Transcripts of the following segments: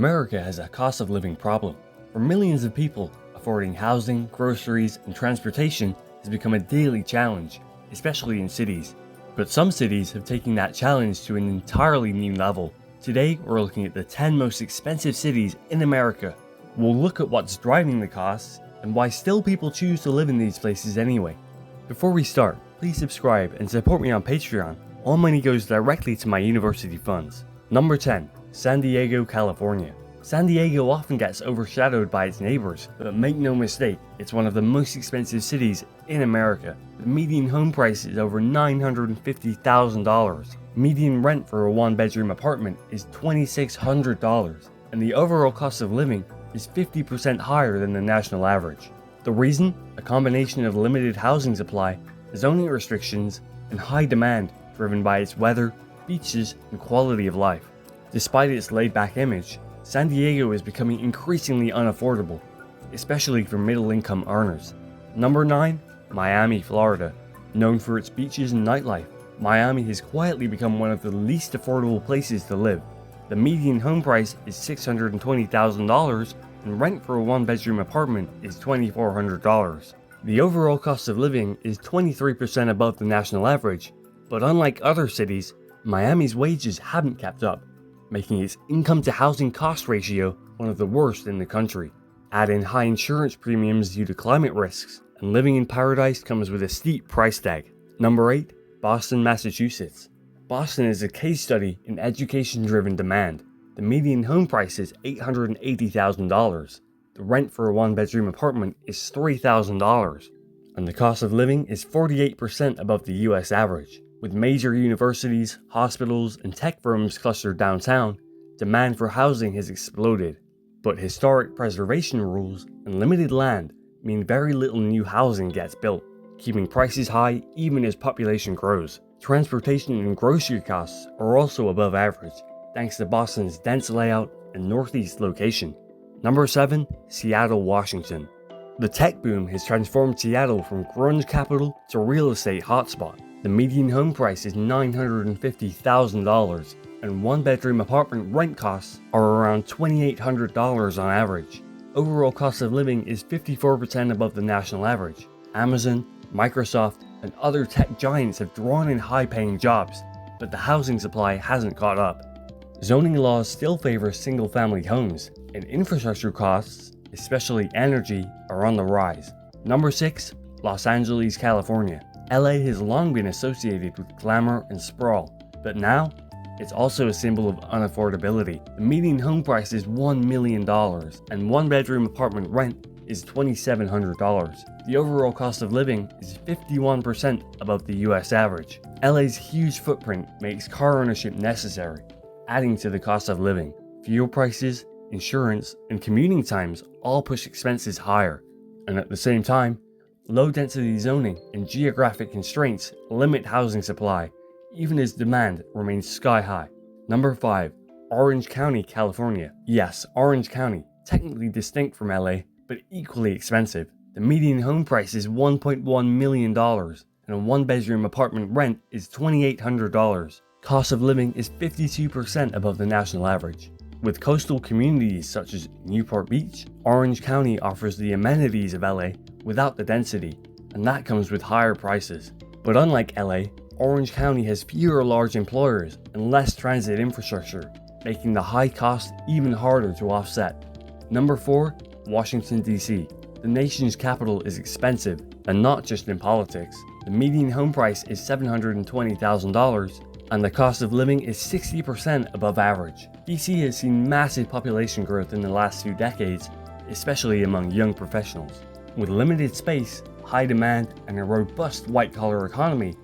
America has a cost of living problem. For millions of people, affording housing, groceries, and transportation has become a daily challenge, especially in cities. But some cities have taken that challenge to an entirely new level. Today, we're looking at the 10 most expensive cities in America. We'll look at what's driving the costs and why still people choose to live in these places anyway. Before we start, please subscribe and support me on Patreon. All money goes directly to my university funds. Number 10. San Diego, California. San Diego often gets overshadowed by its neighbors, but make no mistake, it's one of the most expensive cities in America. The median home price is over $950,000. Median rent for a one-bedroom apartment is $2,600, and the overall cost of living is 50% higher than the national average. The reason? A combination of limited housing supply, zoning restrictions, and high demand driven by its weather, beaches, and quality of life. Despite its laid-back image, San Diego is becoming increasingly unaffordable, especially for middle-income earners. Number 9. Miami, Florida. Known for its beaches and nightlife, Miami has quietly become one of the least affordable places to live. The median home price is $620,000, and rent for a one-bedroom apartment is $2,400. The overall cost of living is 23% above the national average, but unlike other cities, Miami's wages haven't kept up, making its income-to-housing cost ratio one of the worst in the country. Add in high insurance premiums due to climate risks, and living in paradise comes with a steep price tag. Number 8. Boston, Massachusetts. Boston is a case study in education-driven demand. The median home price is $880,000. The rent for a one-bedroom apartment is $3,000, and the cost of living is 48% above the US average. With major universities, hospitals, and tech firms clustered downtown, demand for housing has exploded. But historic preservation rules and limited land mean very little new housing gets built, keeping prices high even as population grows. Transportation and grocery costs are also above average, thanks to Boston's dense layout and northeast location. Number 7. Seattle, Washington. The tech boom has transformed Seattle from grunge capital to real estate hotspot. The median home price is $950,000, and one-bedroom apartment rent costs are around $2,800 on average. Overall cost of living is 54% above the national average. Amazon, Microsoft, and other tech giants have drawn in high-paying jobs, but the housing supply hasn't caught up. Zoning laws still favor single-family homes, and infrastructure costs, especially energy, are on the rise. Number 6. Los Angeles, California. LA has long been associated with glamour and sprawl, but now it's also a symbol of unaffordability. The median home price is $1 million, and one-bedroom apartment rent is $2,700. The overall cost of living is 51% above the US average. LA's huge footprint makes car ownership necessary, adding to the cost of living. Fuel prices, insurance, and commuting times all push expenses higher, and at the same time, low-density zoning and geographic constraints limit housing supply, even as demand remains sky-high. Number 5. Orange County, California. Yes, Orange County, technically distinct from LA, but equally expensive. The median home price is $1.1 million, and a one-bedroom apartment rent is $2,800. Cost of living is 52% above the national average. With coastal communities such as Newport Beach, Orange County offers the amenities of LA without the density, and that comes with higher prices. But unlike LA, Orange County has fewer large employers and less transit infrastructure, making the high cost even harder to offset. Number 4. Washington, D.C. The nation's capital is expensive, and not just in politics. The median home price is $720,000, and the cost of living is 60% above average. DC has seen massive population growth in the last few decades, especially among young professionals. With limited space, high demand, and a robust white-collar economy,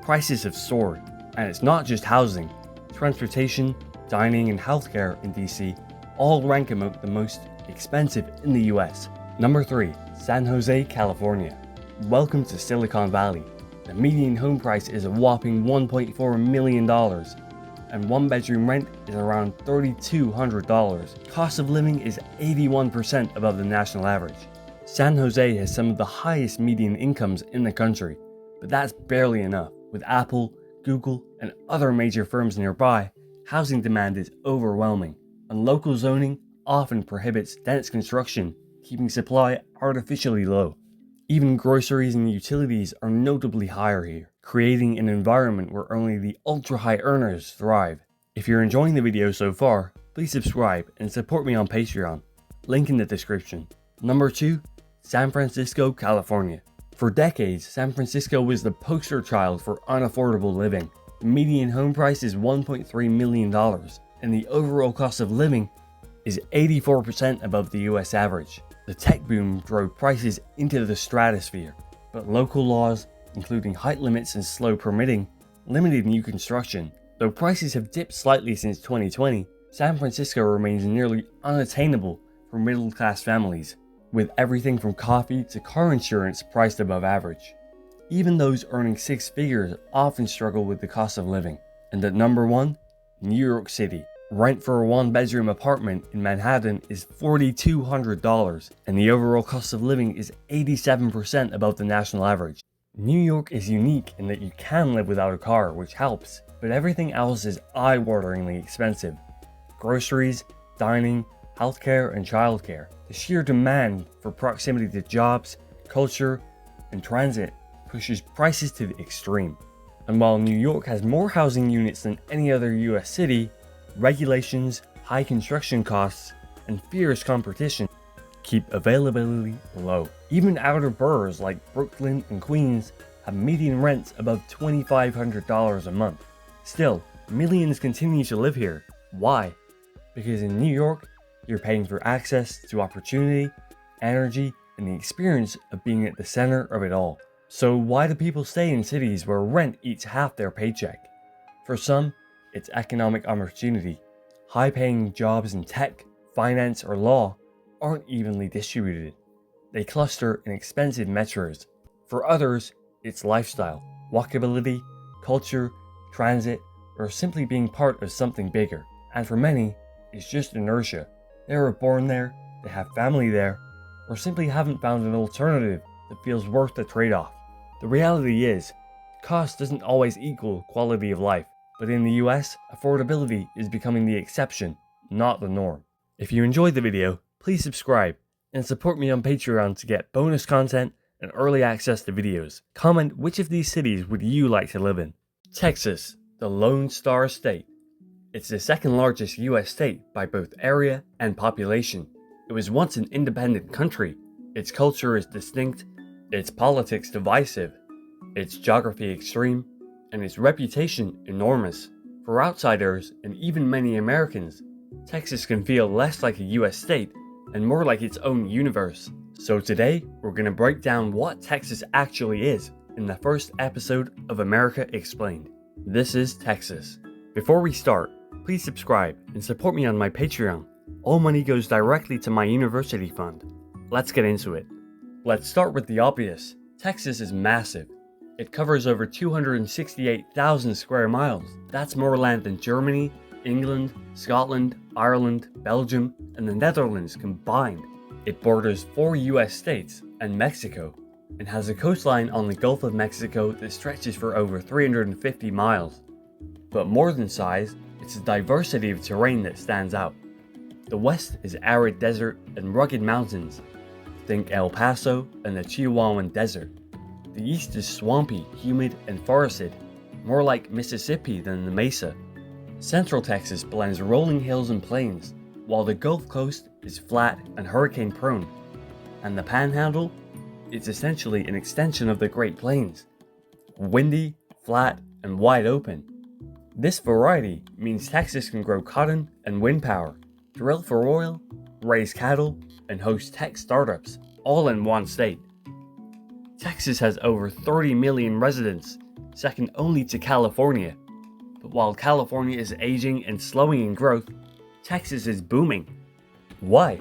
prices have soared. And it's not just housing. Transportation, dining, and healthcare in DC all rank among the most expensive in the US. Number 3. San Jose, California. Welcome to Silicon Valley. The median home price is a whopping $1.4 million, and one-bedroom rent is around $3,200. Cost of living is 81% above the national average. San Jose has some of the highest median incomes in the country, but that's barely enough. With Apple, Google, and other major firms nearby, housing demand is overwhelming, and local zoning, often prohibits dense construction, keeping supply artificially low. Even groceries and utilities are notably higher here, creating an environment where only the ultra-high earners thrive. If you're enjoying the video so far, please subscribe and support me on Patreon. Link in the description. Number 2. San Francisco, California. For decades, San Francisco was the poster child for unaffordable living. The median home price is $1.3 million, and the overall cost of living is 84% above the US average. The tech boom drove prices into the stratosphere, but local laws, including height limits and slow permitting, limited new construction. Though prices have dipped slightly since 2020, San Francisco remains nearly unattainable for middle-class families, with everything from coffee to car insurance priced above average. Even those earning six figures often struggle with the cost of living. And at number 1, New York City. Rent for a one-bedroom apartment in Manhattan is $4,200, and the overall cost of living is 87% above the national average. New York is unique in that you can live without a car, which helps, but everything else is eye-wateringly expensive. Groceries, dining, healthcare, and childcare. The sheer demand for proximity to jobs, culture, and transit pushes prices to the extreme. And while New York has more housing units than any other US city, regulations, high construction costs, and fierce competition keep availability low. Even outer boroughs like Brooklyn and Queens have median rents above $2,500 a month. Still, millions continue to live here. Why? Because in New York, you're paying for access to opportunity, energy, and the experience of being at the center of it all. So why do people stay in cities where rent eats half their paycheck? For some, it's economic opportunity. High-paying jobs in tech, finance, or law aren't evenly distributed. They cluster in expensive metros. For others, it's lifestyle, walkability, culture, transit, or simply being part of something bigger. And for many, it's just inertia. They were born there, they have family there, or simply haven't found an alternative that feels worth the trade-off. The reality is, cost doesn't always equal quality of life, but in the US, affordability is becoming the exception, not the norm. If you enjoyed the video, please subscribe and support me on Patreon to get bonus content and early access to videos. Comment which of these cities would you like to live in. Texas, the Lone Star State. It's the second largest US state by both area and population. It was once an independent country. Its culture is distinct, its politics divisive, its geography extreme, and its reputation enormous. For outsiders, and even many Americans, Texas can feel less like a US state and more like its own universe. So today, we're going to break down what Texas actually is in the first episode of America Explained. This is Texas. Before we start, please subscribe and support me on my Patreon. All money goes directly to my university fund. Let's get into it. Let's start with the obvious. Texas is massive. It covers over 268,000 square miles. That's more land than Germany, England, Scotland, Ireland, Belgium, and the Netherlands combined. It borders 4 US states and Mexico, and has a coastline on the Gulf of Mexico that stretches for over 350 miles. But more than size, it's the diversity of terrain that stands out. The west is arid desert and rugged mountains. Think El Paso and the Chihuahuan Desert. The east is swampy, humid, and forested, more like Mississippi than the Mesa. Central Texas blends rolling hills and plains, while the Gulf Coast is flat and hurricane-prone. And the Panhandle? It's essentially an extension of the Great Plains. Windy, flat, and wide open. This variety means Texas can grow cotton and wind power, drill for oil, raise cattle, and host tech startups, all in one state. Texas has over 30 million residents, second only to California. But while California is aging and slowing in growth, Texas is booming. Why?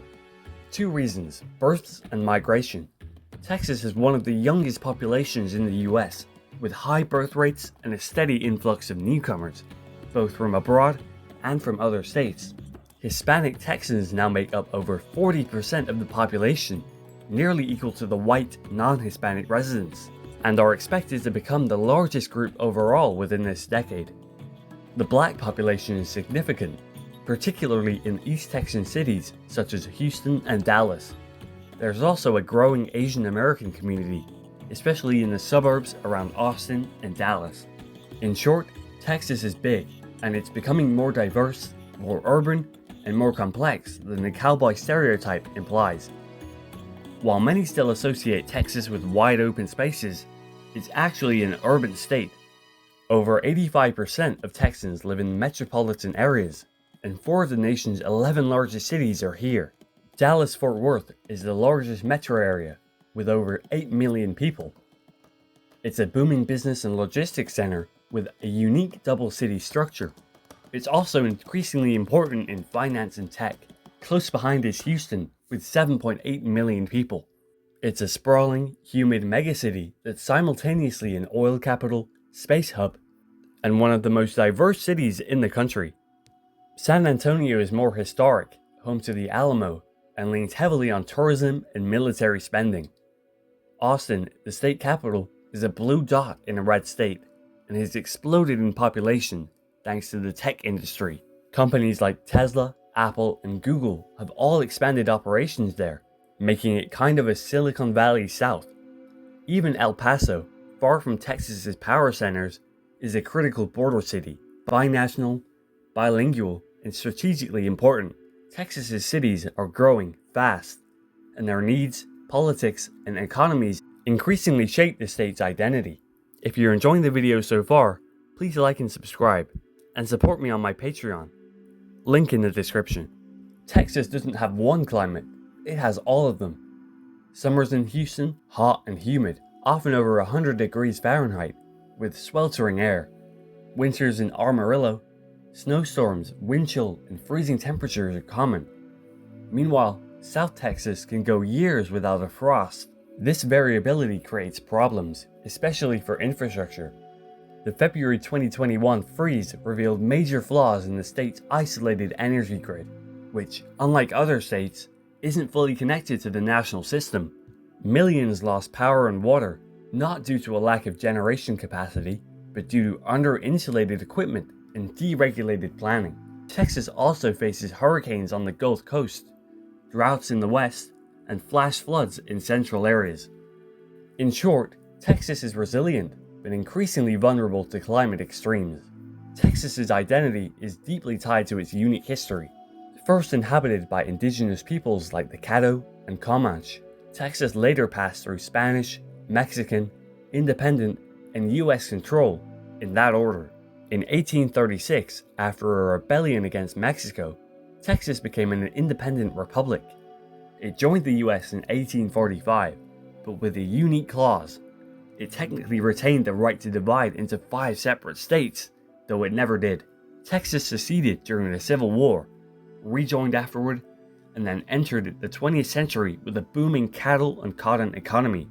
2 reasons: births and migration. Texas is one of the youngest populations in the US, with high birth rates and a steady influx of newcomers, both from abroad and from other states. Hispanic Texans now make up over 40% of the population, nearly equal to the white, non-Hispanic residents, and are expected to become the largest group overall within this decade. The black population is significant. particularly in East Texan cities such as Houston and Dallas. There's also a growing Asian American community, especially in the suburbs around Austin and Dallas. In short, Texas is big, and it's becoming more diverse, more urban, and more complex than the cowboy stereotype implies. While many still associate Texas with wide open spaces, it's actually an urban state. Over 85% of Texans live in metropolitan areas, and 4 of the nation's 11 largest cities are here. Dallas-Fort Worth is the largest metro area, with over 8 million people. It's a booming business and logistics center with a unique double-city structure. It's also increasingly important in finance and tech. Close behind is Houston, with 7.8 million people. It's a sprawling, humid megacity that's simultaneously an oil capital, space hub, and one of the most diverse cities in the country. San Antonio is more historic, home to the Alamo, and leans heavily on tourism and military spending. Austin, the state capital, is a blue dot in a red state, and has exploded in population thanks to the tech industry. Companies like Tesla, Apple, and Google have all expanded operations there, making it kind of a Silicon Valley South. Even El Paso, far from Texas's power centers, is a critical border city, binational, bilingual, and strategically important. Texas's cities are growing fast, and their needs, politics, and economies increasingly shape the state's identity. If you're enjoying the video so far, please like and subscribe, and support me on my Patreon. Link in the description. Texas doesn't have one climate, it has all of them. Summers in Houston, hot and humid, often over 100 degrees Fahrenheit, with sweltering air. Winters in Amarillo, snowstorms, wind chill, and freezing temperatures are common. Meanwhile, South Texas can go years without a frost. This variability creates problems, especially for infrastructure. The February 2021 freeze revealed major flaws in the state's isolated energy grid, which, unlike other states, isn't fully connected to the national system. Millions lost power and water, not due to a lack of generation capacity, but due to under-insulated equipment and deregulated planning. Texas also faces hurricanes on the Gulf Coast, droughts in the west, and flash floods in central areas. In short, Texas is resilient, but increasingly vulnerable to climate extremes. Texas's identity is deeply tied to its unique history. First inhabited by indigenous peoples like the Caddo and Comanche, Texas later passed through Spanish, Mexican, independent, and US control, in that order. In 1836, after a rebellion against Mexico, Texas became an independent republic. It joined the US in 1845, but with a unique clause. It technically retained the right to divide into 5 separate states, though it never did. Texas seceded during the Civil War, rejoined afterward, and then entered the 20th century with a booming cattle and cotton economy,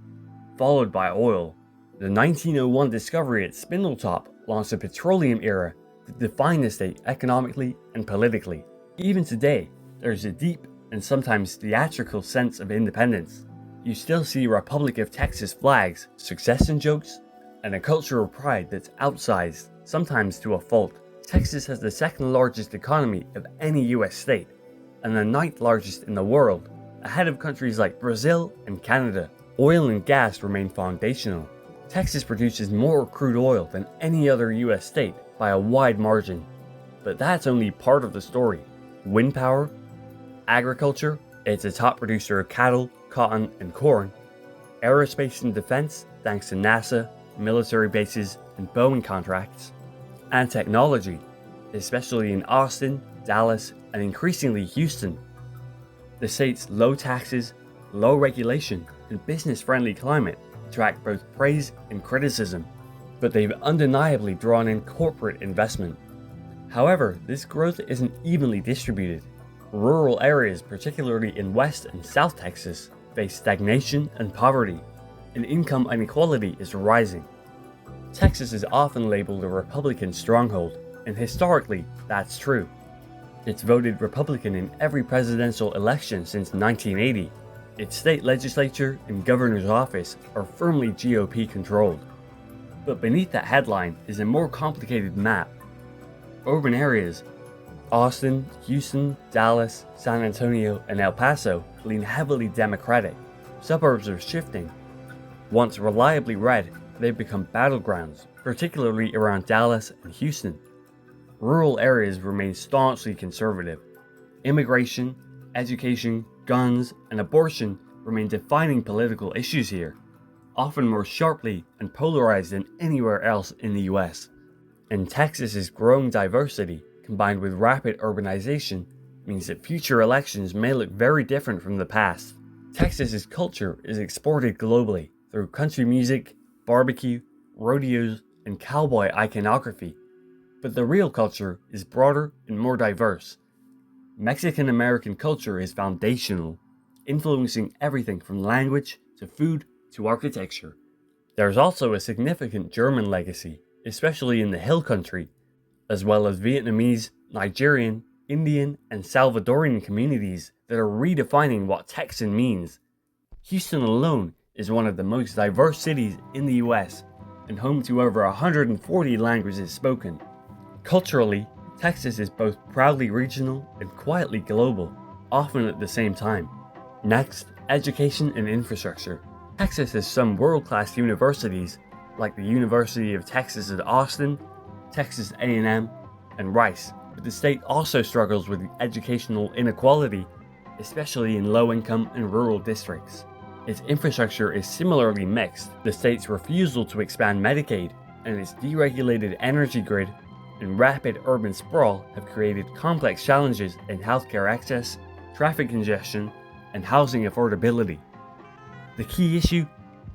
followed by oil. The 1901 discovery at Spindletop launched a petroleum era that defined the state economically and politically. Even today, there's a deep and sometimes theatrical sense of independence. You still see Republic of Texas flags, succession jokes, and a culture of pride that's outsized, sometimes to a fault. Texas has the 2nd largest economy of any US state, and the 9th largest in the world, ahead of countries like Brazil and Canada. Oil and gas remain foundational. Texas produces more crude oil than any other US state by a wide margin. But that's only part of the story. Wind power, agriculture, it's a top producer of cattle, cotton, and corn. Aerospace and defense, thanks to NASA, military bases, and Boeing contracts. And technology, especially in Austin, Dallas, and increasingly Houston. The state's low taxes, low regulation, and business-friendly climate attract both praise and criticism, but they've undeniably drawn in corporate investment. However, this growth isn't evenly distributed. Rural areas, particularly in West and South Texas, face stagnation and poverty, and income inequality is rising. Texas is often labeled a Republican stronghold, and historically, that's true. It's voted Republican in every presidential election since 1980. Its state legislature and governor's office are firmly GOP controlled. But beneath that headline is a more complicated map. Urban areas, Austin, Houston, Dallas, San Antonio, and El Paso lean heavily Democratic. Suburbs are shifting. Once reliably red, they've become battlegrounds, particularly around Dallas and Houston. Rural areas remain staunchly conservative. Immigration, education, guns, and abortion remain defining political issues here, often more sharply and polarized than anywhere else in the US. And Texas's growing diversity, combined with rapid urbanization, means that future elections may look very different from the past. Texas's culture is exported globally through country music, barbecue, rodeos, and cowboy iconography. But the real culture is broader and more diverse. Mexican American culture is foundational, influencing everything from language to food to architecture. There's also a significant German legacy, especially in the Hill Country, as well as Vietnamese, Nigerian, Indian, and Salvadoran communities that are redefining what Texan means. Houston alone is one of the most diverse cities in the US and home to over 140 languages spoken. Culturally, Texas is both proudly regional and quietly global, often at the same time. Next, education and infrastructure. Texas has some world-class universities like the University of Texas at Austin, Texas A&M, and Rice, but the state also struggles with educational inequality, especially in low-income and rural districts. Its infrastructure is similarly mixed. The state's refusal to expand Medicaid and its deregulated energy grid and rapid urban sprawl have created complex challenges in healthcare access, traffic congestion, and housing affordability. The key issue?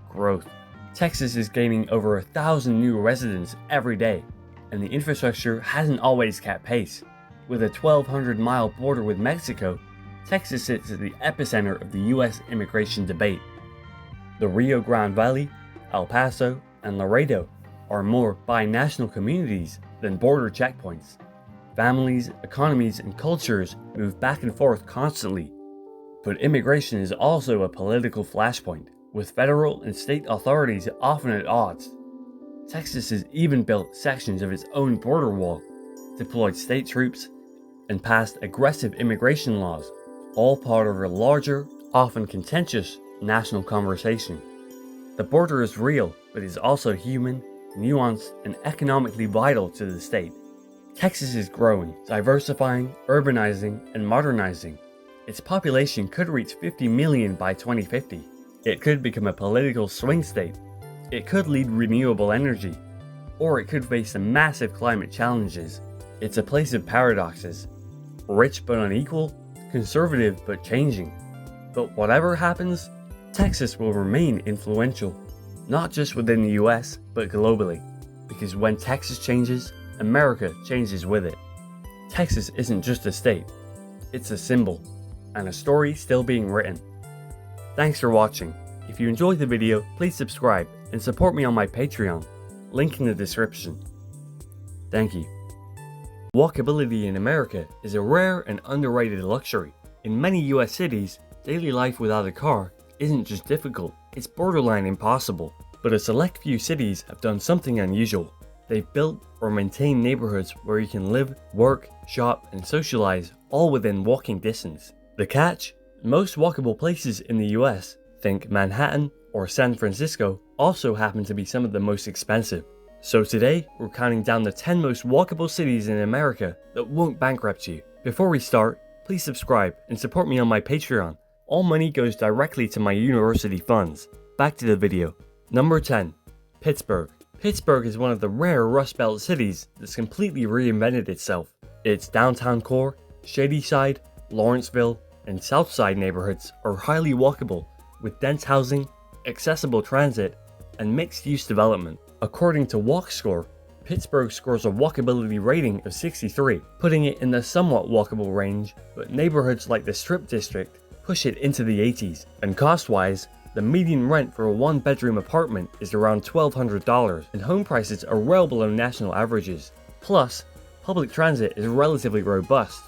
Growth. Texas is gaining over 1,000 new residents every day, and the infrastructure hasn't always kept pace. With a 1,200-mile border with Mexico, Texas sits at the epicenter of the US immigration debate. The Rio Grande Valley, El Paso, and Laredo are more binational communities than border checkpoints. Families, economies, and cultures move back and forth constantly. But immigration is also a political flashpoint, with federal and state authorities often at odds. Texas has even built sections of its own border wall, deployed state troops, and passed aggressive immigration laws, all part of a larger, often contentious, national conversation. The border is real, but is also human, nuanced, and economically vital to the state. Texas is growing, diversifying, urbanizing, and modernizing. Its population could reach 50 million by 2050. It could become a political swing state. It could lead renewable energy. Or it could face some massive climate challenges. It's a place of paradoxes. Rich but unequal, conservative but changing. But whatever happens, Texas will remain influential. Not just within the US, but globally. Because when Texas changes, America changes with it. Texas isn't just a state. It's a symbol. And a story still being written. Thanks for watching. If you enjoyed the video, please subscribe and support me on my Patreon, link in the description. Thank you. Walkability in America is a rare and underrated luxury. In many US cities, daily life without a car isn't just difficult, it's borderline impossible. But a select few cities have done something unusual. They've built or maintained neighborhoods where you can live, work, shop, and socialize all within walking distance. The catch? Most walkable places in the US, think Manhattan or San Francisco, also happen to be some of the most expensive. So today, we're counting down the 10 most walkable cities in America that won't bankrupt you. Before we start, please subscribe and support me on my Patreon. All money goes directly to my university funds. Back to the video. Number 10. Pittsburgh. Pittsburgh is one of the rare Rust Belt cities that's completely reinvented itself. Its downtown core, Shadyside, Lawrenceville, and Southside neighborhoods are highly walkable, with dense housing, accessible transit, and mixed-use development. According to WalkScore, Pittsburgh scores a walkability rating of 63, putting it in the somewhat walkable range, but neighborhoods like the Strip District push it into the 80s. And cost-wise, the median rent for a one-bedroom apartment is around $1,200, and home prices are well below national averages. Plus, public transit is relatively robust,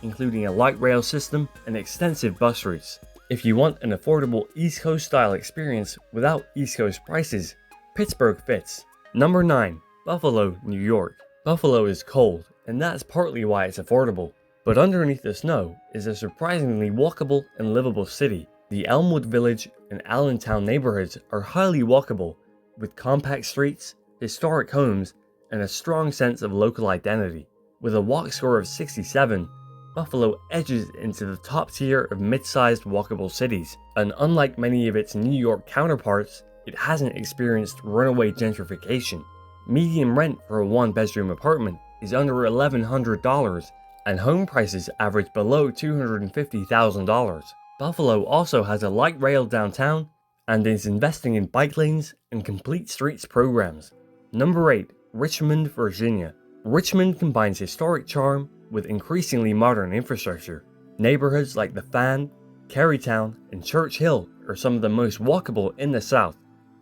including a light rail system and extensive bus routes. If you want an affordable East Coast style experience without East Coast prices, Pittsburgh fits. Number 9. Buffalo, New York. Buffalo is cold and that's partly why it's affordable. But underneath the snow is a surprisingly walkable and livable city. The Elmwood Village and Allentown neighborhoods are highly walkable, with compact streets, historic homes, and a strong sense of local identity. With a walk score of 67, Buffalo edges into the top tier of mid-sized walkable cities, and unlike many of its New York counterparts, it hasn't experienced runaway gentrification. Median rent for a one-bedroom apartment is under $1,100, and home prices average below $250,000. Buffalo also has a light rail downtown and is investing in bike lanes and complete streets programs. Number 8. Richmond, Virginia. Richmond combines historic charm with increasingly modern infrastructure. Neighborhoods like the Fan, Carytown, and Church Hill are some of the most walkable in the South,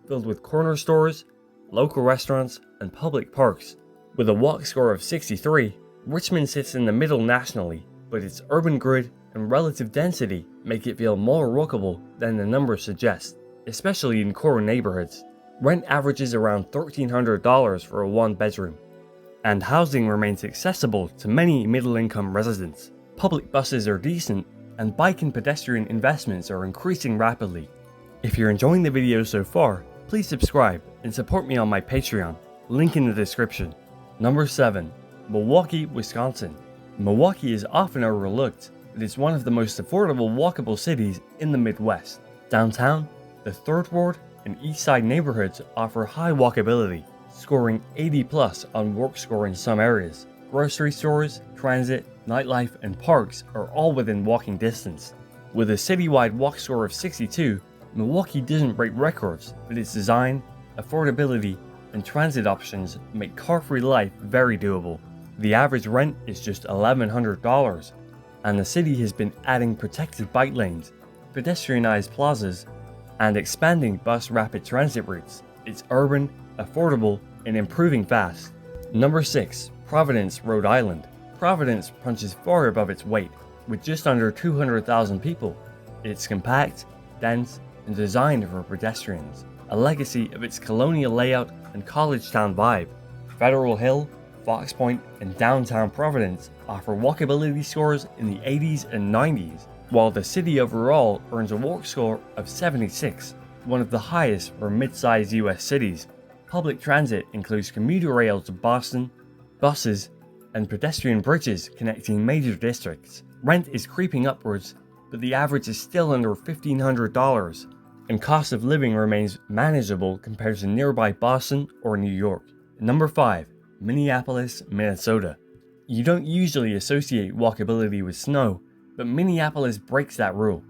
filled with corner stores, local restaurants, and public parks. With a walk score of 63, Richmond sits in the middle nationally, but its urban grid and relative density make it feel more walkable than the numbers suggest, especially in core neighborhoods. Rent averages around $1,300 for a one-bedroom, and housing remains accessible to many middle-income residents. Public buses are decent, and bike and pedestrian investments are increasing rapidly. If you're enjoying the video so far, please subscribe and support me on my Patreon, link in the description. Number 7. Milwaukee, Wisconsin. Milwaukee is often overlooked, but it's one of the most affordable walkable cities in the Midwest. Downtown, the 3rd Ward and East Side neighborhoods offer high walkability, scoring 80+ on work score in some areas. Grocery stores, transit, nightlife, and parks are all within walking distance. With a citywide walk score of 62, Milwaukee doesn't break records, but its design, affordability, and transit options make car-free life very doable. The average rent is just $1,100, and the city has been adding protected bike lanes, pedestrianized plazas, and expanding bus rapid transit routes. It's urban, affordable, and improving fast. Number 6. Providence, Rhode Island. Providence punches far above its weight, with just under 200,000 people. It's compact, dense, and designed for pedestrians, a legacy of its colonial layout and college town vibe. Federal Hill, Fox Point, and downtown Providence offer walkability scores in the 80s and 90s, while the city overall earns a walk score of 76, one of the highest for mid-sized US cities. Public transit includes commuter rail to Boston, buses, and pedestrian bridges connecting major districts. Rent is creeping upwards, but the average is still under $1,500, and cost of living remains manageable compared to nearby Boston or New York. Number 5. Minneapolis, Minnesota. You don't usually associate walkability with snow, but Minneapolis breaks that rule.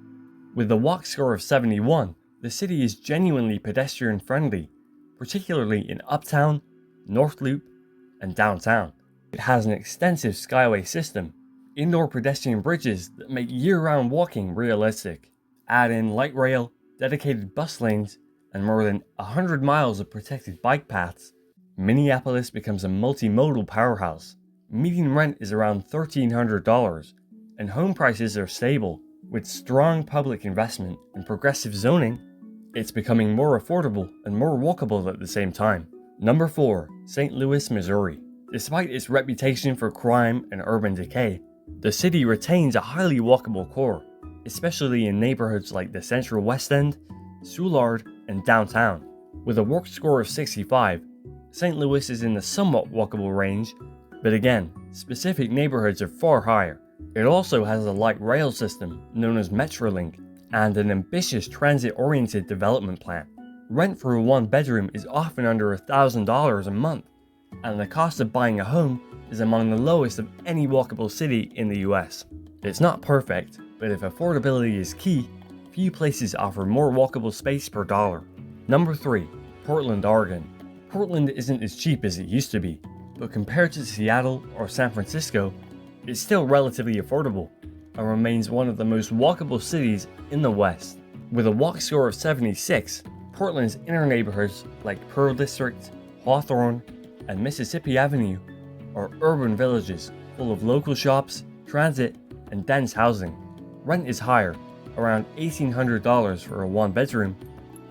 With a walk score of 71, the city is genuinely pedestrian friendly, particularly in Uptown, North Loop, and downtown. It has an extensive skyway system, indoor pedestrian bridges that make year-round walking realistic. Add in light rail, dedicated bus lanes, and more than 100 miles of protected bike paths, Minneapolis becomes a multimodal powerhouse. Median rent is around $1,300, and home prices are stable. With strong public investment and progressive zoning, it's becoming more affordable and more walkable at the same time. Number 4. St. Louis, Missouri. Despite its reputation for crime and urban decay, the city retains a highly walkable core, especially in neighborhoods like the Central West End, Soulard, and downtown. With a walk score of 65, St. Louis is in the somewhat walkable range, but again, specific neighborhoods are far higher. It also has a light rail system known as Metrolink and an ambitious transit-oriented development plan. Rent for a one-bedroom is often under $1,000 a month, and the cost of buying a home is among the lowest of any walkable city in the US. It's not perfect, but if affordability is key, few places offer more walkable space per dollar. Number 3. Portland, Oregon. Portland isn't as cheap as it used to be, but compared to Seattle or San Francisco, it's still relatively affordable and remains one of the most walkable cities in the West. With a walk score of 76, Portland's inner neighborhoods like Pearl District, Hawthorne, and Mississippi Avenue are urban villages full of local shops, transit, and dense housing. Rent is higher, around $1,800 for a one-bedroom,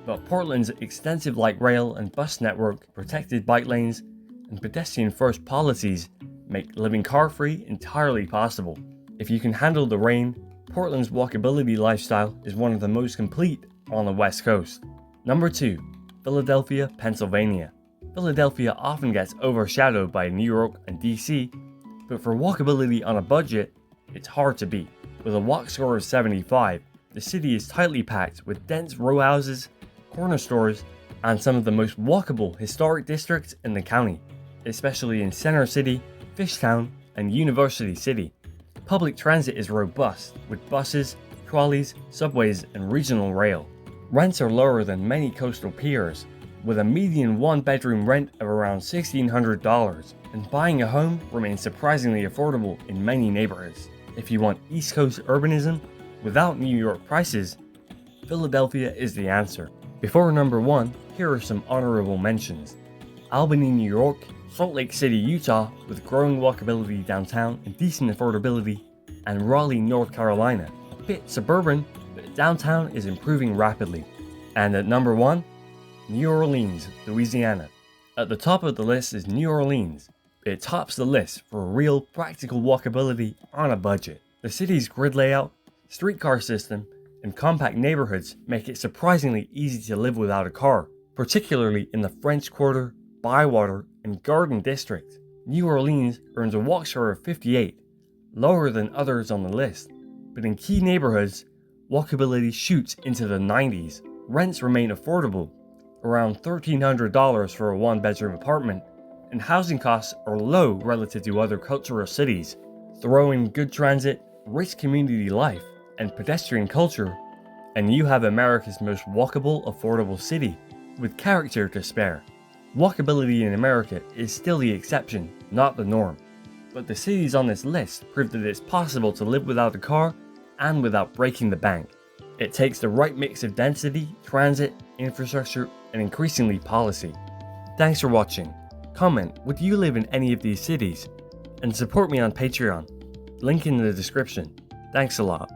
but Portland's extensive light rail and bus network, protected bike lanes, and pedestrian-first policies make living car-free entirely possible. If you can handle the rain, Portland's walkability lifestyle is one of the most complete on the West Coast. Number 2. Philadelphia, Pennsylvania. Philadelphia often gets overshadowed by New York and DC, but for walkability on a budget, it's hard to beat. With a walk score of 75, the city is tightly packed with dense row houses, corner stores, and some of the most walkable historic districts in the county, especially in Center City, Fishtown, and University City. Public transit is robust, with buses, trolleys, subways, and regional rail. Rents are lower than many coastal peers, with a median one-bedroom rent of around $1,600, and buying a home remains surprisingly affordable in many neighborhoods. If you want East Coast urbanism without New York prices, Philadelphia is the answer. Before number 1, here are some honorable mentions. Albany, New York, Salt Lake City, Utah, with growing walkability downtown and decent affordability, and Raleigh, North Carolina, a bit suburban, but downtown is improving rapidly. And at number 1, New Orleans, Louisiana. At the top of the list is New Orleans. It tops the list for real practical walkability on a budget. The city's grid layout, streetcar system, and compact neighborhoods make it surprisingly easy to live without a car, particularly in the French Quarter, Bywater, and Garden District. New Orleans earns a walk score of 58, lower than others on the list, but in key neighborhoods, walkability shoots into the 90s. Rents remain affordable, around $1,300 for a one-bedroom apartment, and housing costs are low relative to other cultural cities. Throw in good transit, rich community life, and pedestrian culture, and you have America's most walkable, affordable city, with character to spare. Walkability in America is still the exception, not the norm. But the cities on this list prove that it's possible to live without a car and without breaking the bank. It takes the right mix of density, transit, infrastructure, and increasingly policy. Thanks for watching. Comment, would you live in any of these cities? And support me on Patreon. Link in the description. Thanks a lot.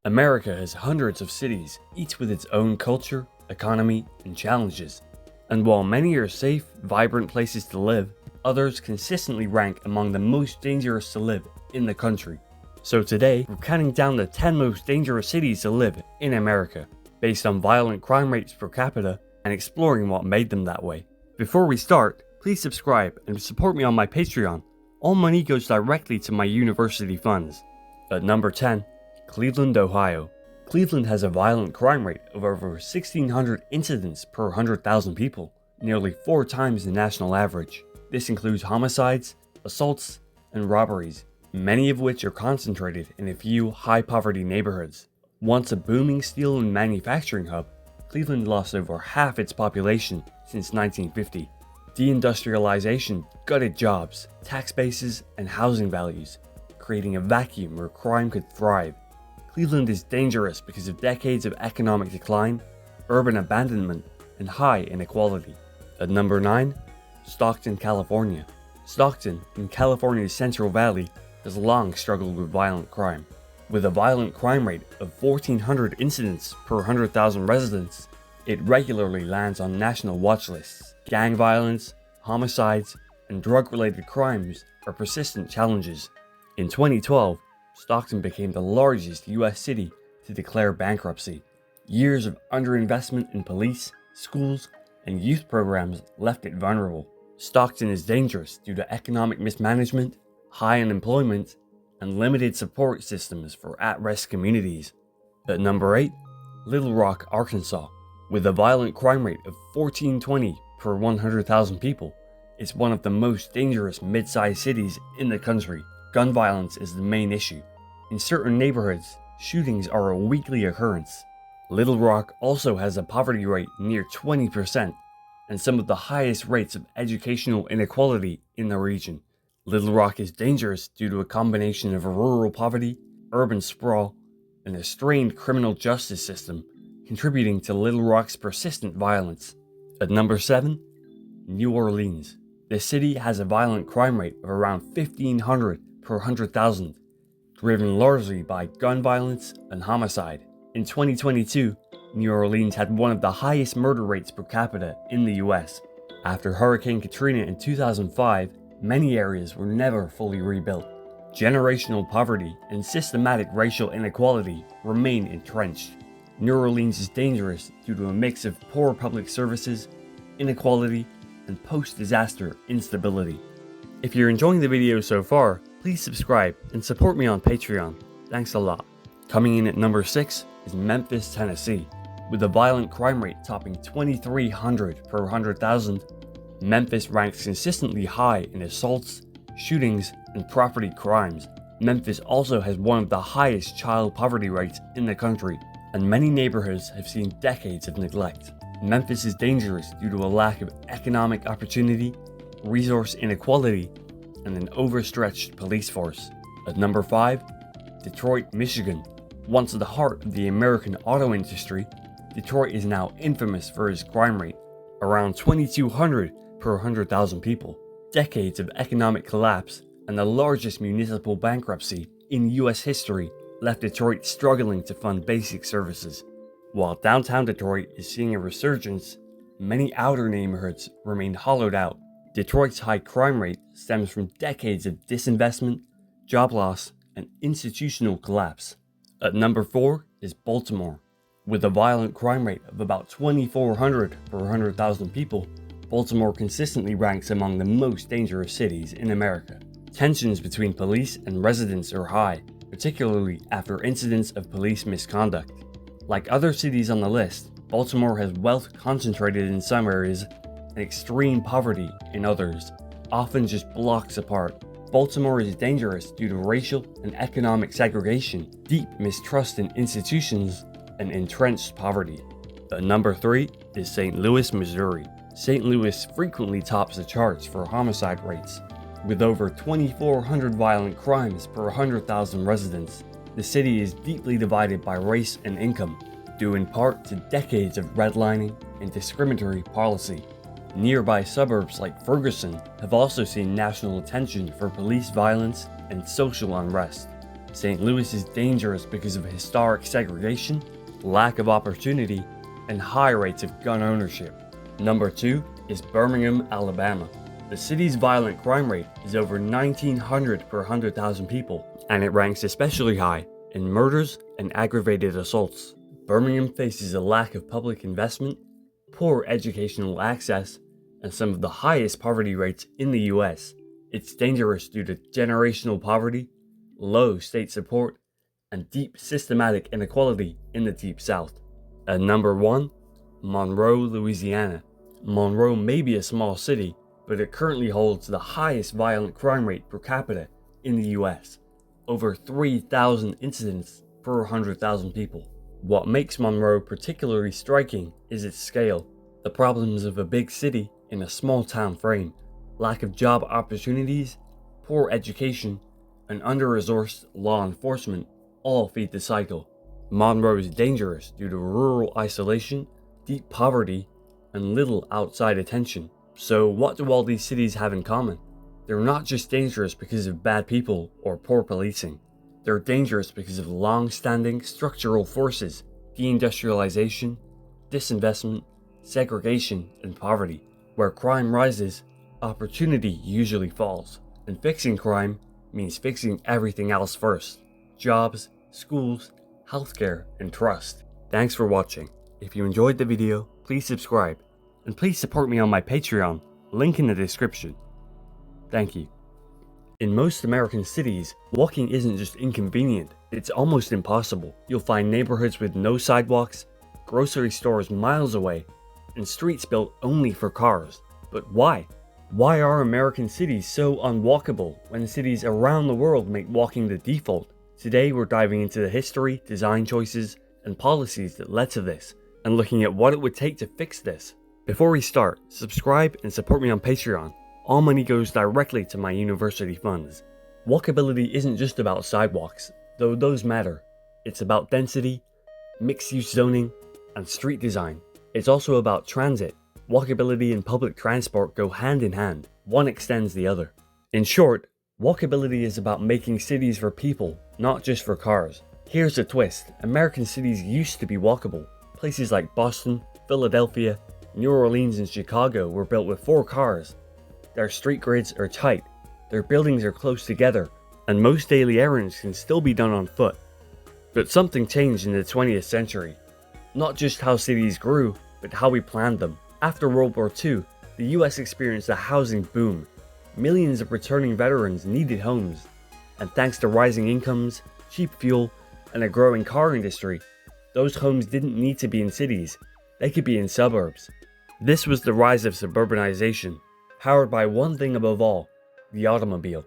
America has hundreds of cities, each with its own culture, economy, and challenges. And while many are safe, vibrant places to live, others consistently rank among the most dangerous to live in the country. So today, we're counting down the 10 most dangerous cities to live in America, based on violent crime rates per capita, and exploring what made them that way. Before we start, please subscribe and support me on my Patreon. All money goes directly to my university funds. At number 10, Cleveland, Ohio. Cleveland has a violent crime rate of over 1,600 incidents per 100,000 people, nearly 4 times the national average. This includes homicides, assaults, and robberies, many of which are concentrated in a few high-poverty neighborhoods. Once a booming steel and manufacturing hub, Cleveland lost over half its population since 1950. Deindustrialization gutted jobs, tax bases, and housing values, creating a vacuum where crime could thrive. Cleveland is dangerous because of decades of economic decline, urban abandonment, and high inequality. At number 9, Stockton, California. Stockton, in California's Central Valley, has long struggled with violent crime. With a violent crime rate of 1,400 incidents per 100,000 residents, it regularly lands on national watch lists. Gang violence, homicides, and drug-related crimes are persistent challenges. In 2012, Stockton became the largest US city to declare bankruptcy. Years of underinvestment in police, schools, and youth programs left it vulnerable. Stockton is dangerous due to economic mismanagement, high unemployment, and limited support systems for at-risk communities. At number 8, Little Rock, Arkansas. With a violent crime rate of 1420 per 100,000 people, it's one of the most dangerous mid-sized cities in the country. Gun violence is the main issue. In certain neighborhoods, shootings are a weekly occurrence. Little Rock also has a poverty rate near 20% and some of the highest rates of educational inequality in the region. Little Rock is dangerous due to a combination of rural poverty, urban sprawl, and a strained criminal justice system, contributing to Little Rock's persistent violence. At number 7, New Orleans. This city has a violent crime rate of around 1,500 per 100,000, driven largely by gun violence and homicide. In 2022, New Orleans had one of the highest murder rates per capita in the US. After Hurricane Katrina in 2005, Many areas were never fully rebuilt. Generational poverty and systematic racial inequality remain entrenched. New Orleans is dangerous due to a mix of poor public services, inequality, and post-disaster instability. If you're enjoying the video so far, please subscribe and support me on Patreon. Thanks a lot. Coming in at number 6 is Memphis, Tennessee. With a violent crime rate topping 2,300 per 100,000, Memphis ranks consistently high in assaults, shootings, and property crimes. Memphis also has one of the highest child poverty rates in the country, and many neighborhoods have seen decades of neglect. Memphis is dangerous due to a lack of economic opportunity, resource inequality, and an overstretched police force. At number 5, Detroit, Michigan. Once the heart of the American auto industry, Detroit is now infamous for its crime rate, around 2,200 per 100,000 people. Decades of economic collapse and the largest municipal bankruptcy in US history left Detroit struggling to fund basic services. While downtown Detroit is seeing a resurgence, many outer neighborhoods remain hollowed out. Detroit's high crime rate stems from decades of disinvestment, job loss, and institutional collapse. At number 4 is Baltimore. With a violent crime rate of about 2,400 per 100,000 people, Baltimore consistently ranks among the most dangerous cities in America. Tensions between police and residents are high, particularly after incidents of police misconduct. Like other cities on the list, Baltimore has wealth concentrated in some areas and extreme poverty in others, often just blocks apart. Baltimore is dangerous due to racial and economic segregation, deep mistrust in institutions, and entrenched poverty. At number 3 is St. Louis, Missouri. St. Louis frequently tops the charts for homicide rates. With over 2,400 violent crimes per 100,000 residents, the city is deeply divided by race and income, due in part to decades of redlining and discriminatory policy. Nearby suburbs like Ferguson have also seen national attention for police violence and social unrest. St. Louis is dangerous because of historic segregation, lack of opportunity, and high rates of gun ownership. Number 2 is Birmingham, Alabama. The city's violent crime rate is over 1,900 per 100,000 people, and it ranks especially high in murders and aggravated assaults. Birmingham faces a lack of public investment, poor educational access, and some of the highest poverty rates in the US. It's dangerous due to generational poverty, low state support, and deep systematic inequality in the Deep South. At number 1, Monroe, Louisiana. Monroe may be a small city, but it currently holds the highest violent crime rate per capita in the US, over 3,000 incidents per 100,000 people. What makes Monroe particularly striking is its scale. The problems of a big city in a small town frame, lack of job opportunities, poor education, and under-resourced law enforcement all feed the cycle. Monroe is dangerous due to rural isolation, deep poverty, and little outside attention. So what do all these cities have in common? They're not just dangerous because of bad people or poor policing. They're dangerous because of long-standing structural forces, deindustrialization, disinvestment, segregation, and poverty. Where crime rises, opportunity usually falls. And fixing crime means fixing everything else first. Jobs, schools, healthcare, and trust. Thanks for watching. If you enjoyed the video, please subscribe. And please support me on my Patreon, link in the description. Thank you. In most American cities, walking isn't just inconvenient, it's almost impossible. You'll find neighborhoods with no sidewalks, grocery stores miles away, and streets built only for cars. But why? Why are American cities so unwalkable when cities around the world make walking the default? Today we're diving into the history, design choices, and policies that led to this, and looking at what it would take to fix this. Before we start, subscribe and support me on Patreon. All money goes directly to my university funds. Walkability isn't just about sidewalks, though those matter. It's about density, mixed-use zoning, and street design. It's also about transit. Walkability and public transport go hand in hand. One extends the other. In short, walkability is about making cities for people, not just for cars. Here's the twist. American cities used to be walkable. Places like Boston, Philadelphia, New Orleans, and Chicago were built with 4 cars. Their street grids are tight, Their buildings are close together, and most daily errands can still be done on foot. But something changed in the 20th century. Not just how cities grew, but how we planned them. After World War II, the US experienced a housing boom. Millions of returning veterans needed homes, and thanks to rising incomes, cheap fuel, and a growing car industry, those homes didn't need to be in cities, they could be in suburbs. This was the rise of suburbanization, powered by one thing above all, the automobile.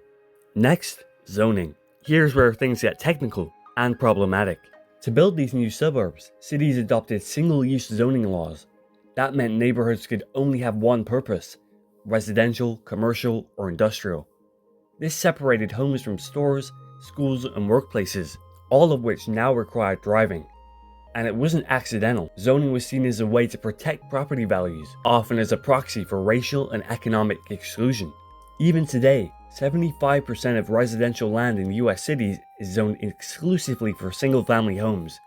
Next, zoning. Here's where things get technical and problematic. To build these new suburbs, cities adopted single-use zoning laws. That meant neighborhoods could only have one purpose: residential, commercial, or industrial. This separated homes from stores, schools, and workplaces, all of which now required driving. And it wasn't accidental. Zoning was seen as a way to protect property values, often as a proxy for racial and economic exclusion. Even today, 75% of residential land in US cities is zoned exclusively for single-family homes.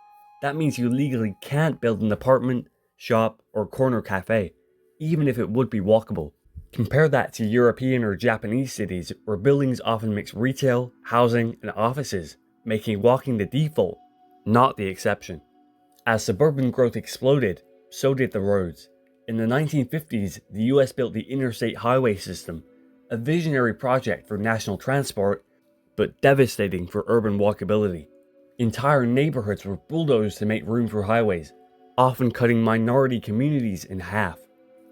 That means you legally can't build an apartment, shop, or corner cafe, even if it would be walkable. Compare that to European or Japanese cities where buildings often mix retail, housing, and offices, making walking the default, not the exception. As suburban growth exploded, so did the roads. In the 1950s, the US built the Interstate Highway System, a visionary project for national transport, but devastating for urban walkability. Entire neighborhoods were bulldozed to make room for highways, often cutting minority communities in half.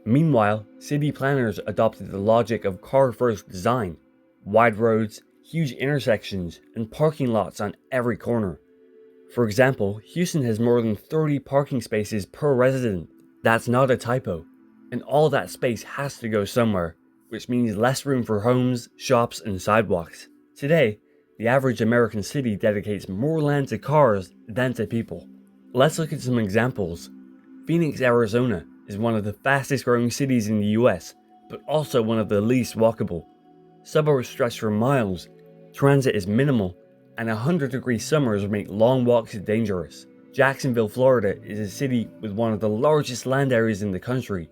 Meanwhile, city planners adopted the logic of car-first design: wide roads, huge intersections, and parking lots on every corner. For example, Houston has more than 30 parking spaces per resident. That's not a typo. And all that space has to go somewhere, which means less room for homes, shops, and sidewalks. Today, the average American city dedicates more land to cars than to people. Let's look at some examples. Phoenix, Arizona is one of the fastest growing cities in the US, but also one of the least walkable. Suburbs stretch for miles, transit is minimal, and 100-degree summers make long walks dangerous. Jacksonville, Florida is a city with one of the largest land areas in the country.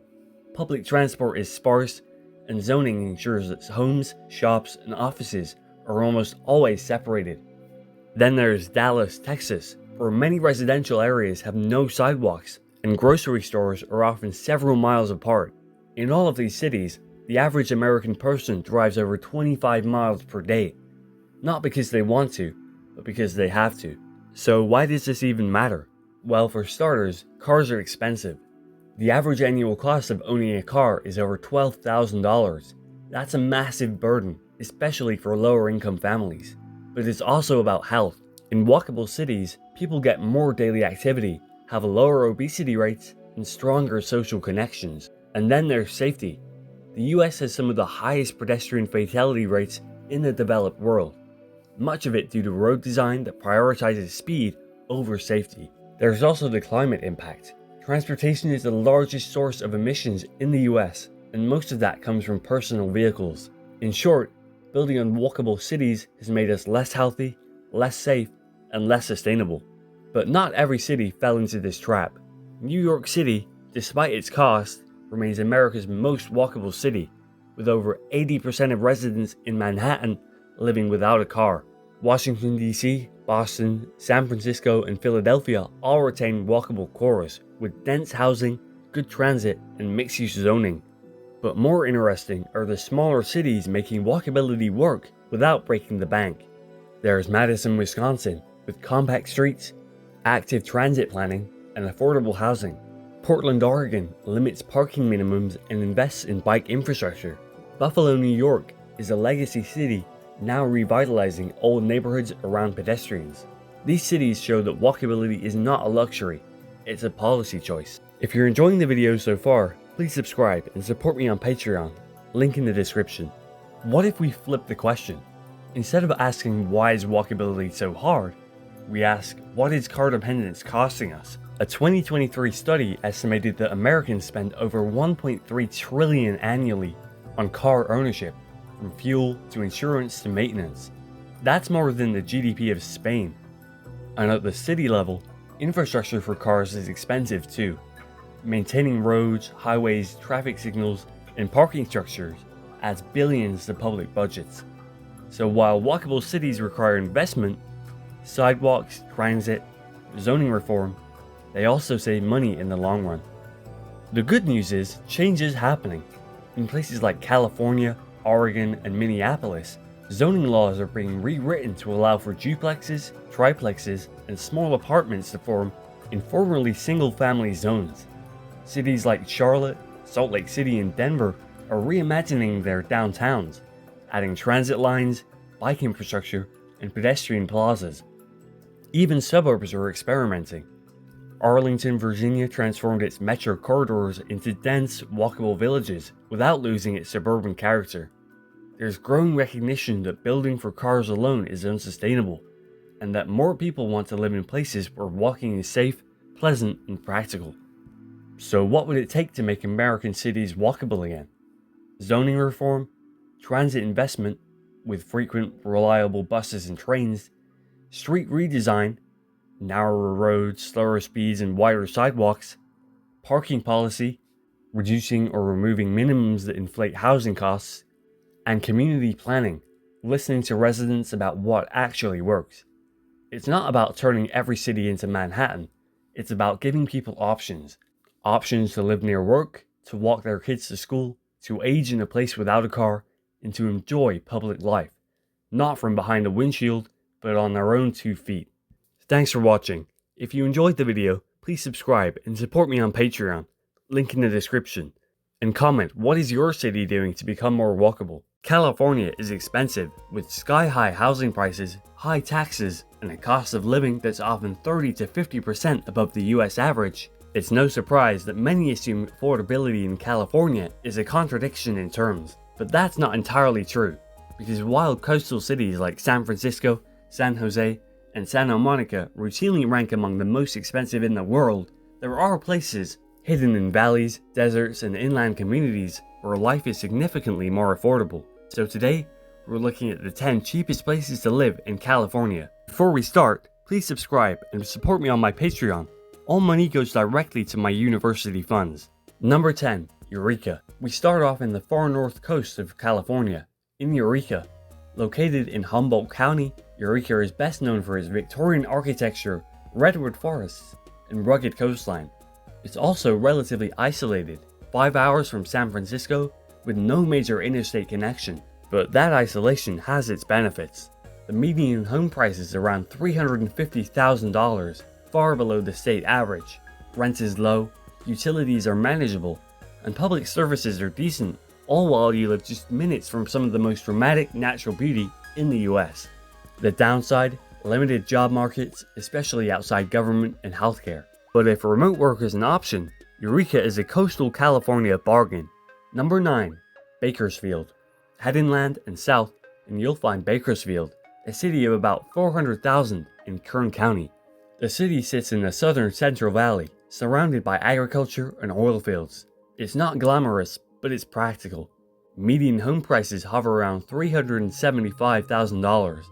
Public transport is sparse, and zoning ensures that homes, shops, and offices are almost always separated. Then there's Dallas, Texas, where many residential areas have no sidewalks, and grocery stores are often several miles apart. In all of these cities, the average American person drives over 25 miles per day. Not because they want to, but because they have to. So why does this even matter? Well, for starters, cars are expensive. The average annual cost of owning a car is over $12,000. That's a massive burden, especially for lower income families. But it's also about health. In walkable cities, people get more daily activity, have lower obesity rates, and stronger social connections. And then there's safety. The US has some of the highest pedestrian fatality rates in the developed world, much of it due to road design that prioritizes speed over safety. There's also the climate impact. Transportation is the largest source of emissions in the US, and most of that comes from personal vehicles. In short, building unwalkable cities has made us less healthy, less safe, and less sustainable. But not every city fell into this trap. New York City, despite its cost, remains America's most walkable city, with over 80% of residents in Manhattan living without a car. Washington, D.C., Boston, San Francisco, and Philadelphia all retain walkable cores, with dense housing, good transit, and mixed-use zoning. But more interesting are the smaller cities making walkability work without breaking the bank. There's Madison, Wisconsin, with compact streets, active transit planning, and affordable housing. Portland, Oregon limits parking minimums and invests in bike infrastructure. Buffalo, New York is a legacy city now revitalizing old neighborhoods around pedestrians. These cities show that walkability is not a luxury, it's a policy choice. If you're enjoying the video so far, please subscribe and support me on Patreon, link in the description. What if we flip the question? Instead of asking why is walkability so hard, we ask what is car dependence costing us? A 2023 study estimated that Americans spend over $1.3 trillion annually on car ownership, from fuel to insurance to maintenance. That's more than the GDP of Spain. And at the city level, infrastructure for cars is expensive too. Maintaining roads, highways, traffic signals, and parking structures adds billions to public budgets. So while walkable cities require investment, sidewalks, transit, zoning reform, they also save money in the long run. The good news is change is happening. In places like California, Oregon, and Minneapolis, zoning laws are being rewritten to allow for duplexes, triplexes, and small apartments to form in formerly single-family zones. Cities like Charlotte, Salt Lake City, and Denver are reimagining their downtowns, adding transit lines, bike infrastructure, and pedestrian plazas. Even suburbs are experimenting. Arlington, Virginia transformed its metro corridors into dense, walkable villages without losing its suburban character. There's growing recognition that building for cars alone is unsustainable, and that more people want to live in places where walking is safe, pleasant, and practical. So what would it take to make American cities walkable again? Zoning reform, transit investment with frequent, reliable buses and trains, street redesign, narrower roads, slower speeds, and wider sidewalks, parking policy, reducing or removing minimums that inflate housing costs, and community planning, listening to residents about what actually works. It's not about turning every city into Manhattan, it's about giving people options. Options to live near work, to walk their kids to school, to age in a place without a car, and to enjoy public life. Not from behind a windshield, but on their own 2 feet. Thanks for watching. If you enjoyed the video, please subscribe and support me on Patreon, link in the description. And comment, what is your city doing to become more walkable? California is expensive, with sky-high housing prices, high taxes, and a cost of living that's often 30 to 50% above the US average. It's no surprise that many assume affordability in California is a contradiction in terms, but that's not entirely true, because while coastal cities like San Francisco, San Jose, and Santa Monica routinely rank among the most expensive in the world, there are places hidden in valleys, deserts, and inland communities where life is significantly more affordable. So today, we're looking at the 10 cheapest places to live in California. Before we start, please subscribe and support me on my Patreon. All money goes directly to my university funds. Number 10. Eureka. We start off in the far north coast of California, in Eureka. Located in Humboldt County, Eureka is best known for its Victorian architecture, redwood forests, and rugged coastline. It's also relatively isolated, 5 hours from San Francisco, with no major interstate connection. But that isolation has its benefits. The median home price is around $350,000, far below the state average. Rent is low, utilities are manageable, and public services are decent, all while you live just minutes from some of the most dramatic natural beauty in the US. The downside, limited job markets, especially outside government and healthcare. But if remote work is an option, Eureka is a coastal California bargain. Number 9. Bakersfield. Head inland and south, and you'll find Bakersfield, a city of about 400,000 in Kern County. The city sits in the southern Central Valley, surrounded by agriculture and oil fields. It's not glamorous, but it's practical. Median home prices hover around $375,000,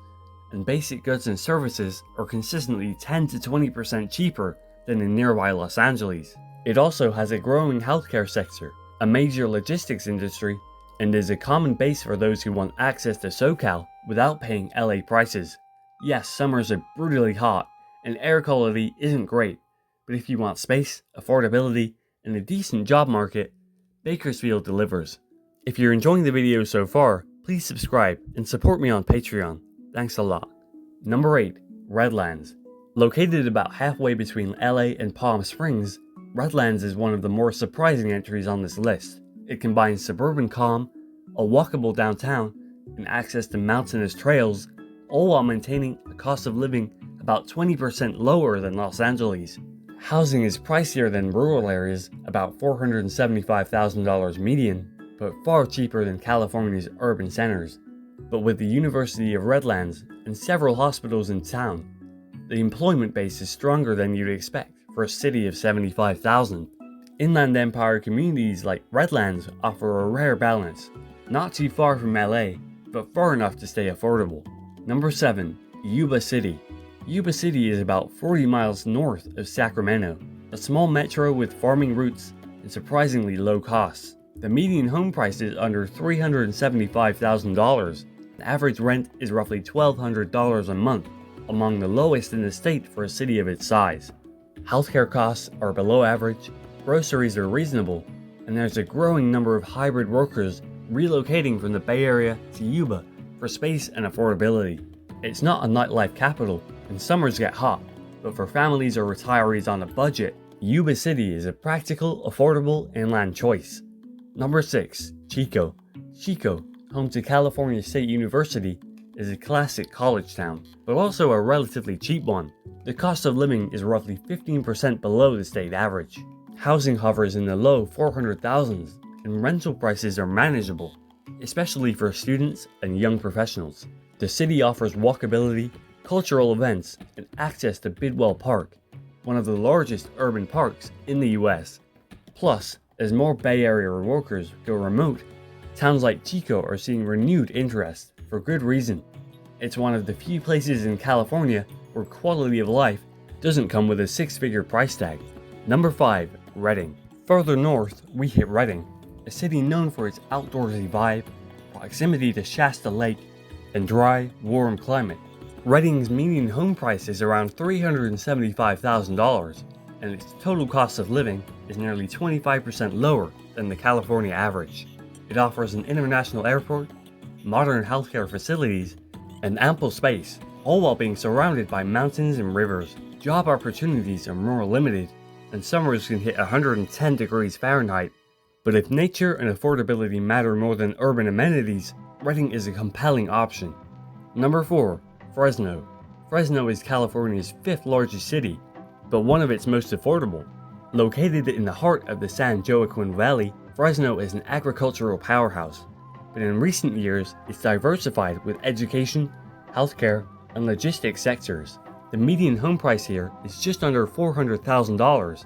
and basic goods and services are consistently 10 to 20% cheaper than in nearby Los Angeles. It also has a growing healthcare sector, a major logistics industry, and is a common base for those who want access to SoCal without paying LA prices. Yes, summers are brutally hot, and air quality isn't great, but if you want space, affordability, and a decent job market, Bakersfield delivers. If you're enjoying the video so far, please subscribe and support me on Patreon. Thanks a lot. Number 8. Redlands. Located about halfway between LA and Palm Springs, Redlands is one of the more surprising entries on this list. It combines suburban calm, a walkable downtown, and access to mountainous trails, all while maintaining a cost of living about 20% lower than Los Angeles. Housing is pricier than rural areas, about $475,000 median, but far cheaper than California's urban centers. But with the University of Redlands and several hospitals in town, the employment base is stronger than you'd expect for a city of 75,000. Inland Empire communities like Redlands offer a rare balance, not too far from LA, but far enough to stay affordable. Number 7. Yuba City. Yuba City is about 40 miles north of Sacramento, a small metro with farming roots and surprisingly low costs. The median home price is under $375,000, The average rent is roughly $1,200 a month, among the lowest in the state for a city of its size. Healthcare costs are below average, groceries are reasonable, and there's a growing number of hybrid workers relocating from the Bay Area to Yuba for space and affordability. It's not a nightlife capital, and summers get hot, but for families or retirees on a budget, Yuba City is a practical, affordable inland choice. Number 6. Chico. Chico, home to California State University, is a classic college town, but also a relatively cheap one. The cost of living is roughly 15% below the state average. Housing hovers in the low 400,000s, and rental prices are manageable, especially for students and young professionals. The city offers walkability, cultural events, and access to Bidwell Park, one of the largest urban parks in the US. Plus, as more Bay Area workers go remote, towns like Chico are seeing renewed interest, for good reason. It's one of the few places in California where quality of life doesn't come with a six-figure price tag. Number 5. Redding. Further north, we hit Redding, a city known for its outdoorsy vibe, proximity to Shasta Lake, and dry, warm climate. Redding's median home price is around $375,000, and its total cost of living is nearly 25% lower than the California average. It offers an international airport, modern healthcare facilities, and ample space, all while being surrounded by mountains and rivers. Job opportunities are more limited, and summers can hit 110 degrees Fahrenheit. But if nature and affordability matter more than urban amenities, Redding is a compelling option. Number 4. Fresno. Fresno is California's 5th largest city, but one of its most affordable. Located in the heart of the San Joaquin Valley, Fresno is an agricultural powerhouse, but in recent years it's diversified with education, healthcare, and logistics sectors. The median home price here is just under $400,000,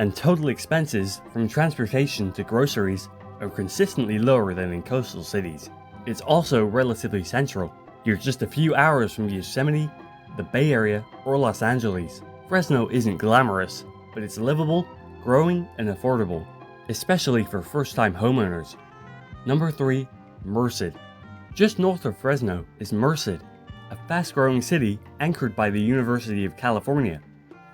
and total expenses from transportation to groceries are consistently lower than in coastal cities. It's also relatively central. You're just a few hours from Yosemite, the Bay Area, or Los Angeles. Fresno isn't glamorous, but it's livable, growing, and affordable, especially for first-time homeowners. Number 3. Merced. Just north of Fresno is Merced, a fast-growing city anchored by the University of California.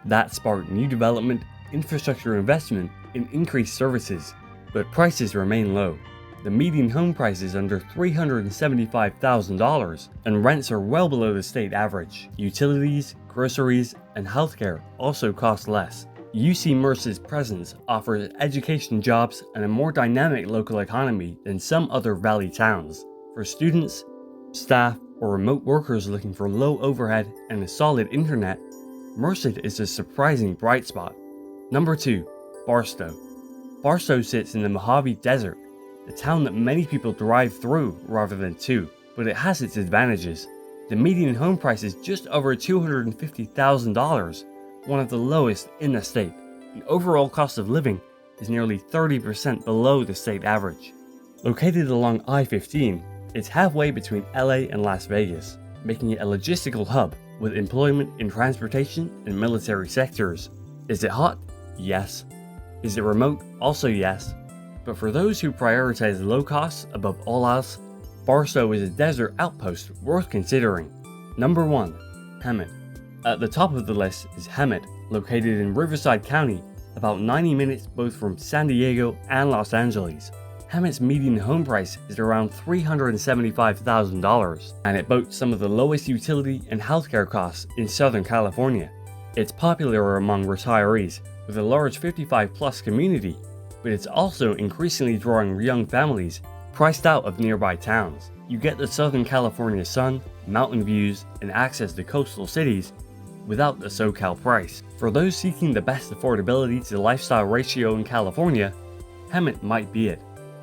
That sparked new development, infrastructure investment, and increased services, but prices remain low. The median home price is under $375,000, and rents are well below the state average. Utilities, groceries, and healthcare also cost less. UC Merced's presence offers education, jobs, and a more dynamic local economy than some other valley towns. For students, staff, or remote workers looking for low overhead and a solid internet, Merced is a surprising bright spot. Number 2. Barstow. Barstow sits in the Mojave Desert, a town that many people drive through rather than to, but it has its advantages. The median home price is just over $250,000, one of the lowest in the state. The overall cost of living is nearly 30% below the state average. Located along I-15, it's halfway between LA and Las Vegas, making it a logistical hub with employment in transportation and military sectors. Is it hot? Yes. Is it remote? Also yes. But for those who prioritize low costs above all else, Barstow is a desert outpost worth considering. Number 1. Hemet. At the top of the list is Hemet, located in Riverside County, about 90 minutes both from San Diego and Los Angeles. Hemet's median home price is around $375,000, and it boasts some of the lowest utility and healthcare costs in Southern California. It's popular among retirees, with a large 55-plus community, but it's also increasingly drawing young families priced out of nearby towns. You get the Southern California sun, mountain views, and access to coastal cities without the SoCal price. For those seeking the best affordability to lifestyle ratio in California, Hemet might be it.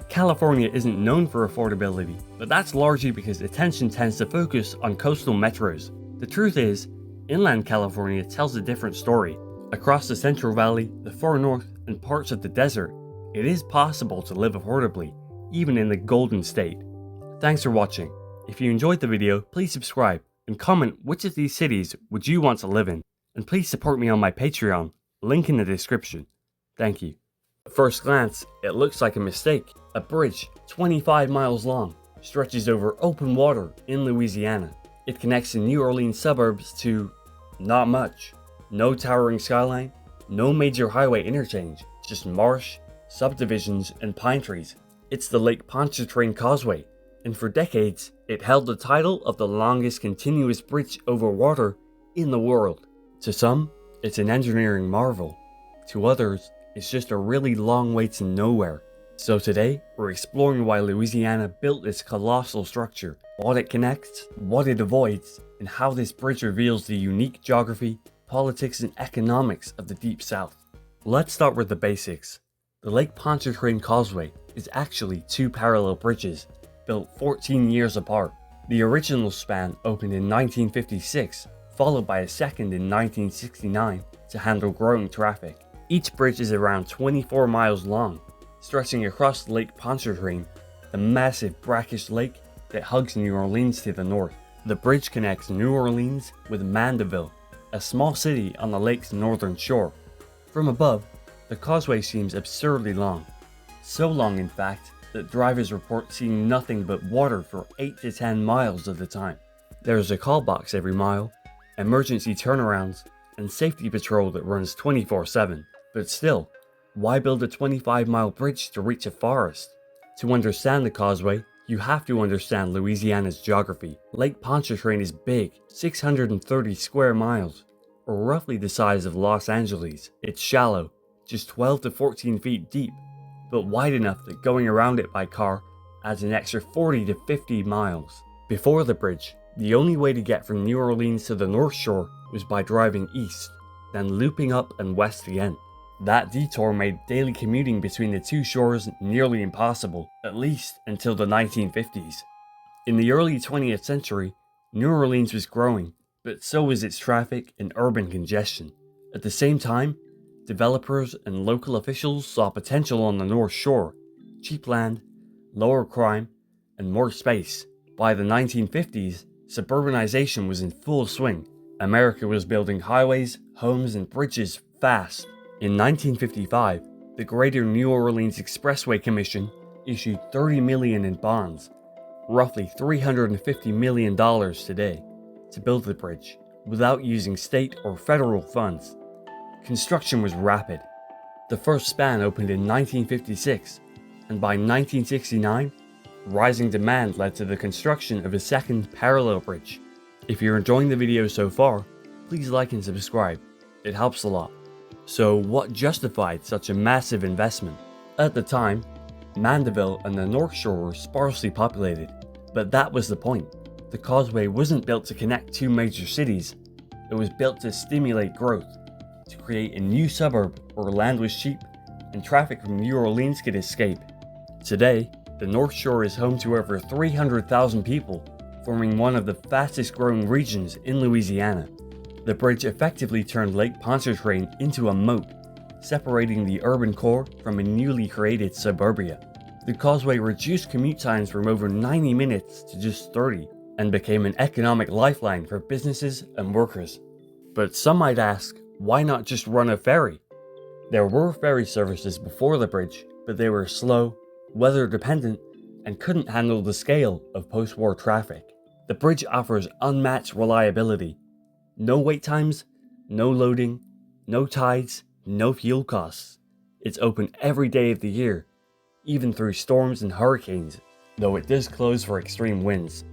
California isn't known for affordability, but that's largely because attention tends to focus on coastal metros. The truth is, inland California tells a different story. Across the Central Valley, the far north, and parts of the desert, it is possible to live affordably, even in the Golden State. Thanks for watching. If you enjoyed the video, please subscribe and comment which of these cities would you want to live in. And please support me on my Patreon, link in the description. Thank you. At first glance, it looks like a mistake. A bridge 25 miles long, stretches over open water in Louisiana. It connects the New Orleans suburbs to not much. No towering skyline, no major highway interchange, just marsh, subdivisions, and pine trees. It's the Lake Pontchartrain Causeway, and for decades, it held the title of the longest continuous bridge over water in the world. To some, it's an engineering marvel. To others, it's just a really long way to nowhere. So today, we're exploring why Louisiana built this colossal structure, what it connects, what it avoids, and how this bridge reveals the unique geography, politics, and economics of the Deep South. Let's start with the basics. The Lake Pontchartrain Causeway is actually two parallel bridges, built 14 years apart. The original span opened in 1956, followed by a second in 1969 to handle growing traffic. Each bridge is around 24 miles long, stretching across Lake Pontchartrain, the massive brackish lake that hugs New Orleans to the north. The bridge connects New Orleans with Mandeville, a small city on the lake's northern shore. From above, the causeway seems absurdly long. So long, in fact, that drivers report seeing nothing but water for 8 to 10 miles at a time. There's a call box every mile, emergency turnarounds, and safety patrol that runs 24/7. But still, why build a 25-mile bridge to reach a forest? To understand the causeway, you have to understand Louisiana's geography. Lake Pontchartrain is big, 630 square miles, or roughly the size of Los Angeles. It's shallow, just 12 to 14 feet deep, but wide enough that going around it by car adds an extra 40 to 50 miles. Before the bridge, the only way to get from New Orleans to the North Shore was by driving east, then looping up and west again. That detour made daily commuting between the two shores nearly impossible, at least until the 1950s. In the early 20th century, New Orleans was growing, but so was its traffic and urban congestion. At the same time, developers and local officials saw potential on the North Shore: cheap land, lower crime, and more space. By the 1950s, suburbanization was in full swing. America was building highways, homes, and bridges fast. In 1955, the Greater New Orleans Expressway Commission issued $30 million in bonds, roughly $350 million today, to build the bridge, without using state or federal funds. Construction was rapid. The first span opened in 1956, and by 1969, rising demand led to the construction of a second parallel bridge. If you're enjoying the video so far, please like and subscribe. It helps a lot. So what justified such a massive investment? At the time, Mandeville and the North Shore were sparsely populated, but that was the point. The causeway wasn't built to connect two major cities, it was built to stimulate growth, to create a new suburb where land was cheap and traffic from New Orleans could escape. Today, the North Shore is home to over 300,000 people, forming one of the fastest growing regions in Louisiana. The bridge effectively turned Lake Pontchartrain into a moat, separating the urban core from a newly created suburbia. The causeway reduced commute times from over 90 minutes to just 30, and became an economic lifeline for businesses and workers. But some might ask, why not just run a ferry? There were ferry services before the bridge, but they were slow, weather dependent, and couldn't handle the scale of post-war traffic. The bridge offers unmatched reliability. No wait times, no loading, no tides, no fuel costs. It's open every day of the year, even through storms and hurricanes, though it does close for extreme winds.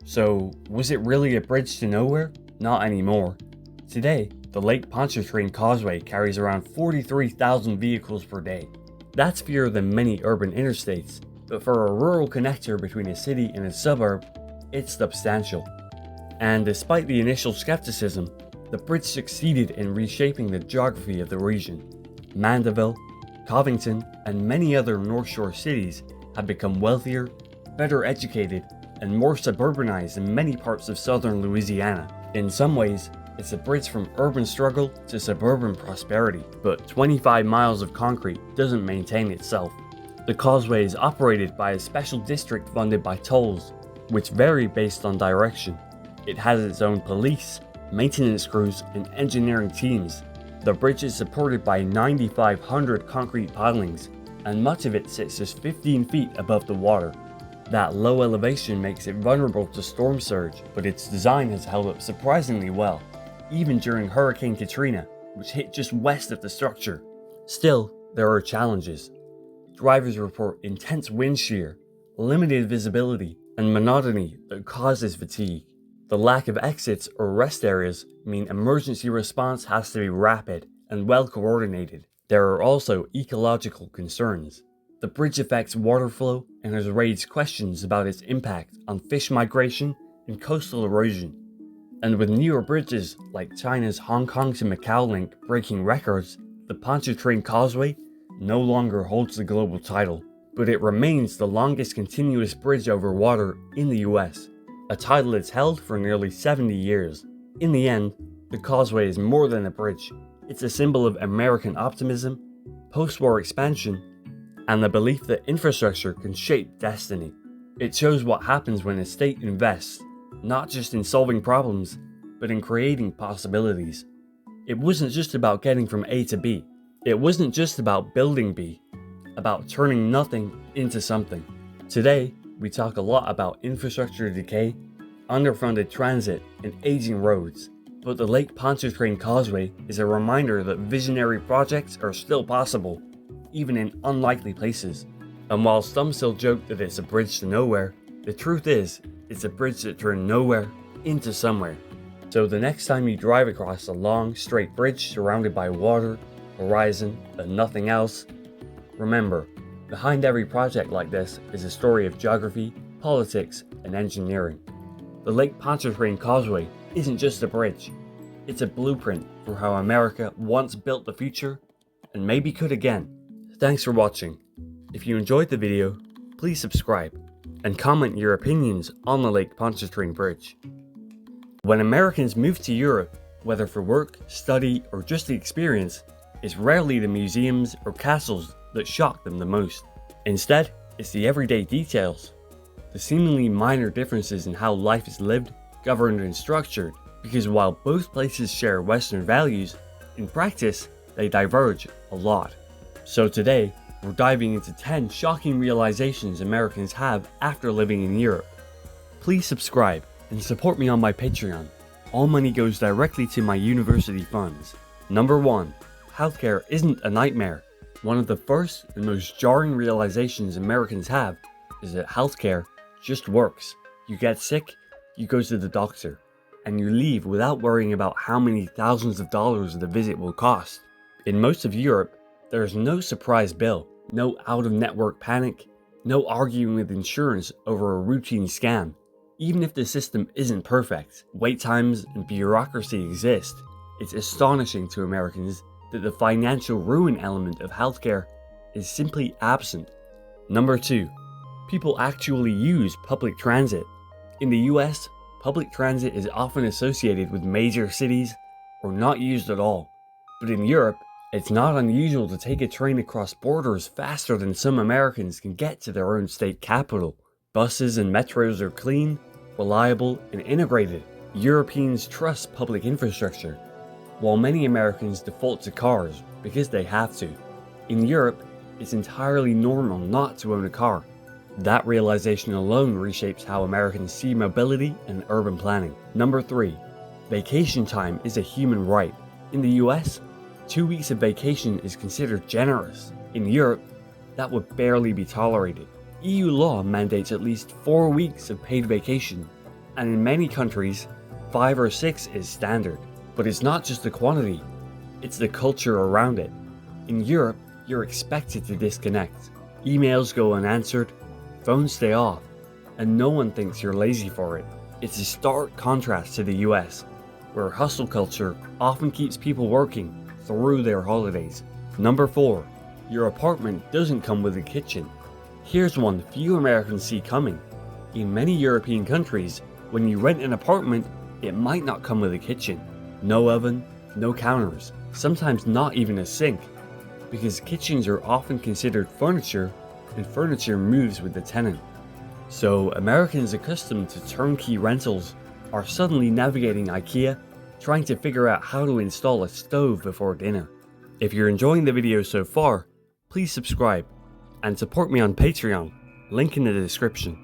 So, was it really a bridge to nowhere? Not anymore. Today, the Lake Pontchartrain Causeway carries around 43,000 vehicles per day. That's fewer than many urban interstates, but for a rural connector between a city and a suburb, it's substantial. And despite the initial skepticism, the bridge succeeded in reshaping the geography of the region. Mandeville, Covington, and many other North Shore cities have become wealthier, better educated, and more suburbanized than many parts of southern Louisiana. In some ways, it's a bridge from urban struggle to suburban prosperity, but 25 miles of concrete doesn't maintain itself. The causeway is operated by a special district funded by tolls, which vary based on direction. It has its own police, maintenance crews, and engineering teams. The bridge is supported by 9,500 concrete pilings, and much of it sits just 15 feet above the water. That low elevation makes it vulnerable to storm surge, but its design has held up surprisingly well, even during Hurricane Katrina, which hit just west of the structure. Still, there are challenges. Drivers report intense wind shear, limited visibility, and monotony that causes fatigue. The lack of exits or rest areas mean emergency response has to be rapid and well coordinated. There are also ecological concerns. The bridge affects water flow and has raised questions about its impact on fish migration and coastal erosion. And with newer bridges like China's Hong Kong to Macau link breaking records, the Pontchartrain Causeway no longer holds the global title, but it remains the longest continuous bridge over water in the US, a title it's held for nearly 70 years. In the end, the causeway is more than a bridge. It's a symbol of American optimism, post-war expansion, and the belief that infrastructure can shape destiny. It shows what happens when a state invests, not just in solving problems, but in creating possibilities. It wasn't just about getting from A to B. It wasn't just about building B, about turning nothing into something. Today, we talk a lot about infrastructure decay, underfunded transit, and aging roads. But the Lake Pontchartrain Causeway is a reminder that visionary projects are still possible, even in unlikely places. And while some still joke that it's a bridge to nowhere, the truth is, it's a bridge that turned nowhere into somewhere. So the next time you drive across a long, straight bridge surrounded by water, horizon, and nothing else, remember, behind every project like this is a story of geography, politics, and engineering. The Lake Pontchartrain Causeway isn't just a bridge, it's a blueprint for how America once built the future, and maybe could again. Thanks for watching. If you enjoyed the video, please subscribe, and comment your opinions on the Lake Pontchartrain Bridge. When Americans move to Europe, whether for work, study, or just the experience, it's rarely the museums or castles that shock them the most. Instead, it's the everyday details, the seemingly minor differences in how life is lived, governed, and structured, because while both places share Western values, in practice, they diverge a lot. So today, we're diving into 10 shocking realizations Americans have after living in Europe. Please subscribe and support me on my Patreon. All money goes directly to my university funds. Number 1. Healthcare isn't a nightmare. One of the first and most jarring realizations Americans have is that healthcare just works. You get sick, you go to the doctor, and you leave without worrying about how many thousands of dollars the visit will cost. In most of Europe, there is no surprise bill, no out-of-network panic, no arguing with insurance over a routine scan. Even if the system isn't perfect, wait times and bureaucracy exist. It's astonishing to Americans that the financial ruin element of healthcare is simply absent. Number 2. People actually use public transit. In the US, public transit is often associated with major cities or not used at all. But in Europe, it's not unusual to take a train across borders faster than some Americans can get to their own state capital. Buses and metros are clean, reliable, and integrated. Europeans trust public infrastructure, while many Americans default to cars because they have to. In Europe, it's entirely normal not to own a car. That realization alone reshapes how Americans see mobility and urban planning. Number 3. Vacation time is a human right. In the US, 2 weeks of vacation is considered generous. In Europe, that would barely be tolerated. EU law mandates at least 4 weeks of paid vacation, and in many countries, 5 or 6 is standard. But it's not just the quantity, it's the culture around it. In Europe, you're expected to disconnect. Emails go unanswered, phones stay off, and no one thinks you're lazy for it. It's a stark contrast to the US, where hustle culture often keeps people working through their holidays. Number 4. Your apartment doesn't come with a kitchen. Here's one few Americans see coming. In many European countries, when you rent an apartment, it might not come with a kitchen. No oven, no counters, sometimes not even a sink, because kitchens are often considered furniture, and furniture moves with the tenant. So Americans accustomed to turnkey rentals are suddenly navigating IKEA, trying to figure out how to install a stove before dinner. If you're enjoying the video so far, please subscribe and support me on Patreon, link in the description.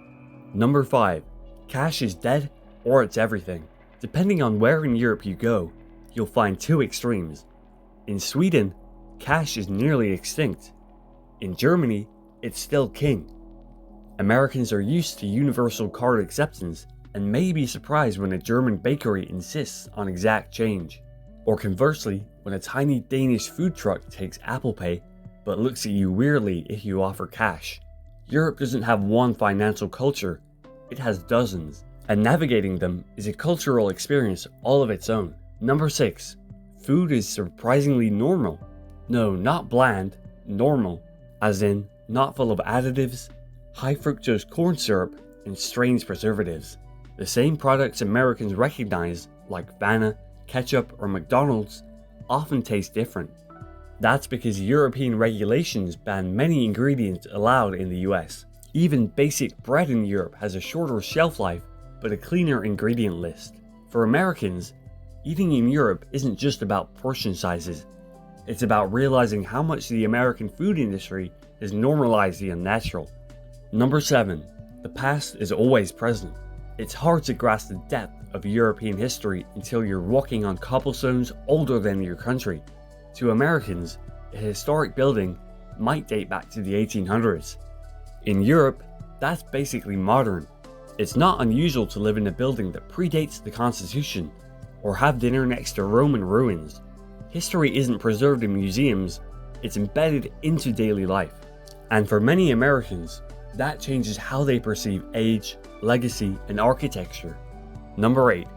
Number 5. Cash is dead or it's everything. Depending on where in Europe you go, you'll find two extremes. In Sweden, cash is nearly extinct. In Germany, it's still king. Americans are used to universal card acceptance and may be surprised when a German bakery insists on exact change. Or conversely, when a tiny Danish food truck takes Apple Pay but looks at you weirdly if you offer cash. Europe doesn't have one financial culture, it has dozens, and navigating them is a cultural experience all of its own. Number 6. Food is surprisingly normal. No, not bland, normal, as in not full of additives, high fructose corn syrup, and strange preservatives. The same products Americans recognize, like Vanna, ketchup, or McDonald's, often taste different. That's because European regulations ban many ingredients allowed in the US. Even basic bread in Europe has a shorter shelf life, but a cleaner ingredient list. For Americans, eating in Europe isn't just about portion sizes. It's about realizing how much the American food industry has normalized the unnatural. Number 7. The past is always present. It's hard to grasp the depth of European history until you're walking on cobblestones older than your country. To Americans, a historic building might date back to the 1800s. In Europe, that's basically modern. It's not unusual to live in a building that predates the Constitution, or have dinner next to Roman ruins. History isn't preserved in museums, it's embedded into daily life. And for many Americans, that changes how they perceive age, legacy, and architecture. Number 8.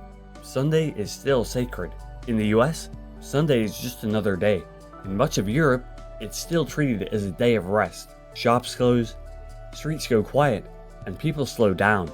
Sunday is still sacred. In the US, Sunday is just another day. In much of Europe, it's still treated as a day of rest. Shops close, streets go quiet, and people slow down.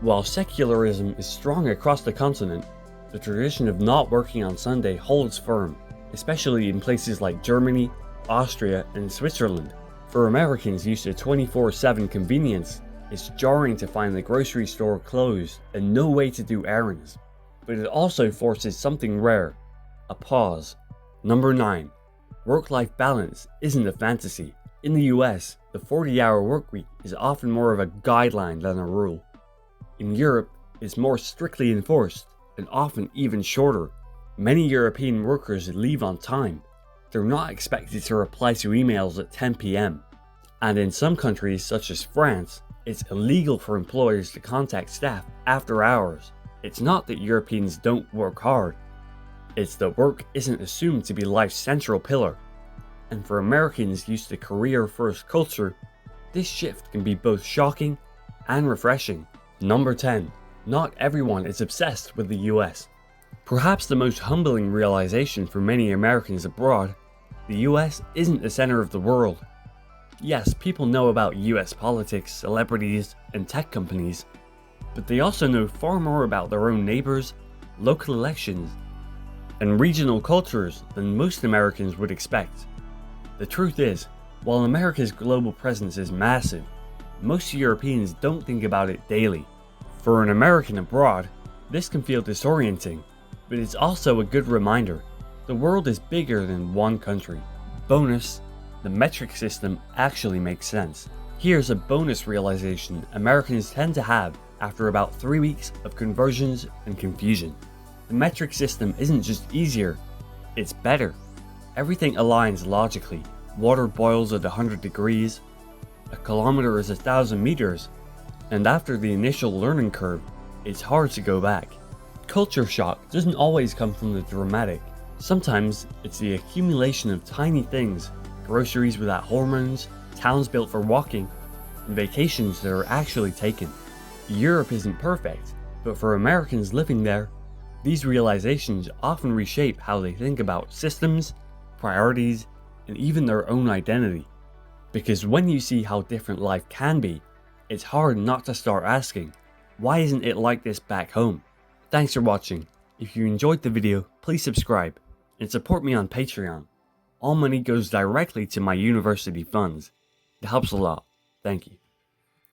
While secularism is strong across the continent, the tradition of not working on Sunday holds firm, especially in places like Germany, Austria, and Switzerland. For Americans used to 24/7 convenience, it's jarring to find the grocery store closed and no way to do errands. But it also forces something rare: a pause. Number 9. Work-life balance isn't a fantasy. In the US, the 40-hour workweek is often more of a guideline than a rule. In Europe, it's more strictly enforced, and often even shorter. Many European workers leave on time. They're not expected to reply to emails at 10 p.m. And in some countries, such as France, it's illegal for employers to contact staff after hours. It's not that Europeans don't work hard. It's that work isn't assumed to be life's central pillar. And for Americans used to career-first culture, this shift can be both shocking and refreshing. Number 10. Not everyone is obsessed with the US. Perhaps the most humbling realization for many Americans abroad, the US isn't the center of the world. Yes, people know about US politics, celebrities, and tech companies, but they also know far more about their own neighbors, local elections, and regional cultures than most Americans would expect. The truth is, while America's global presence is massive, most Europeans don't think about it daily. For an American abroad, this can feel disorienting, but it's also a good reminder: the world is bigger than one country. Bonus: the metric system actually makes sense. Here's a bonus realization Americans tend to have after about 3 weeks of conversions and confusion. The metric system isn't just easier, it's better. Everything aligns logically. Water boils at 100 degrees, a kilometer is 1,000 meters, and after the initial learning curve, it's hard to go back. Culture shock doesn't always come from the dramatic. Sometimes it's the accumulation of tiny things: groceries without hormones, towns built for walking, and vacations that are actually taken. Europe isn't perfect, but for Americans living there, these realizations often reshape how they think about systems, priorities, and even their own identity. Because when you see how different life can be, it's hard not to start asking, why isn't it like this back home? Thanks for watching. If you enjoyed the video, please subscribe and support me on Patreon. All money goes directly to my university funds. It helps a lot. Thank you.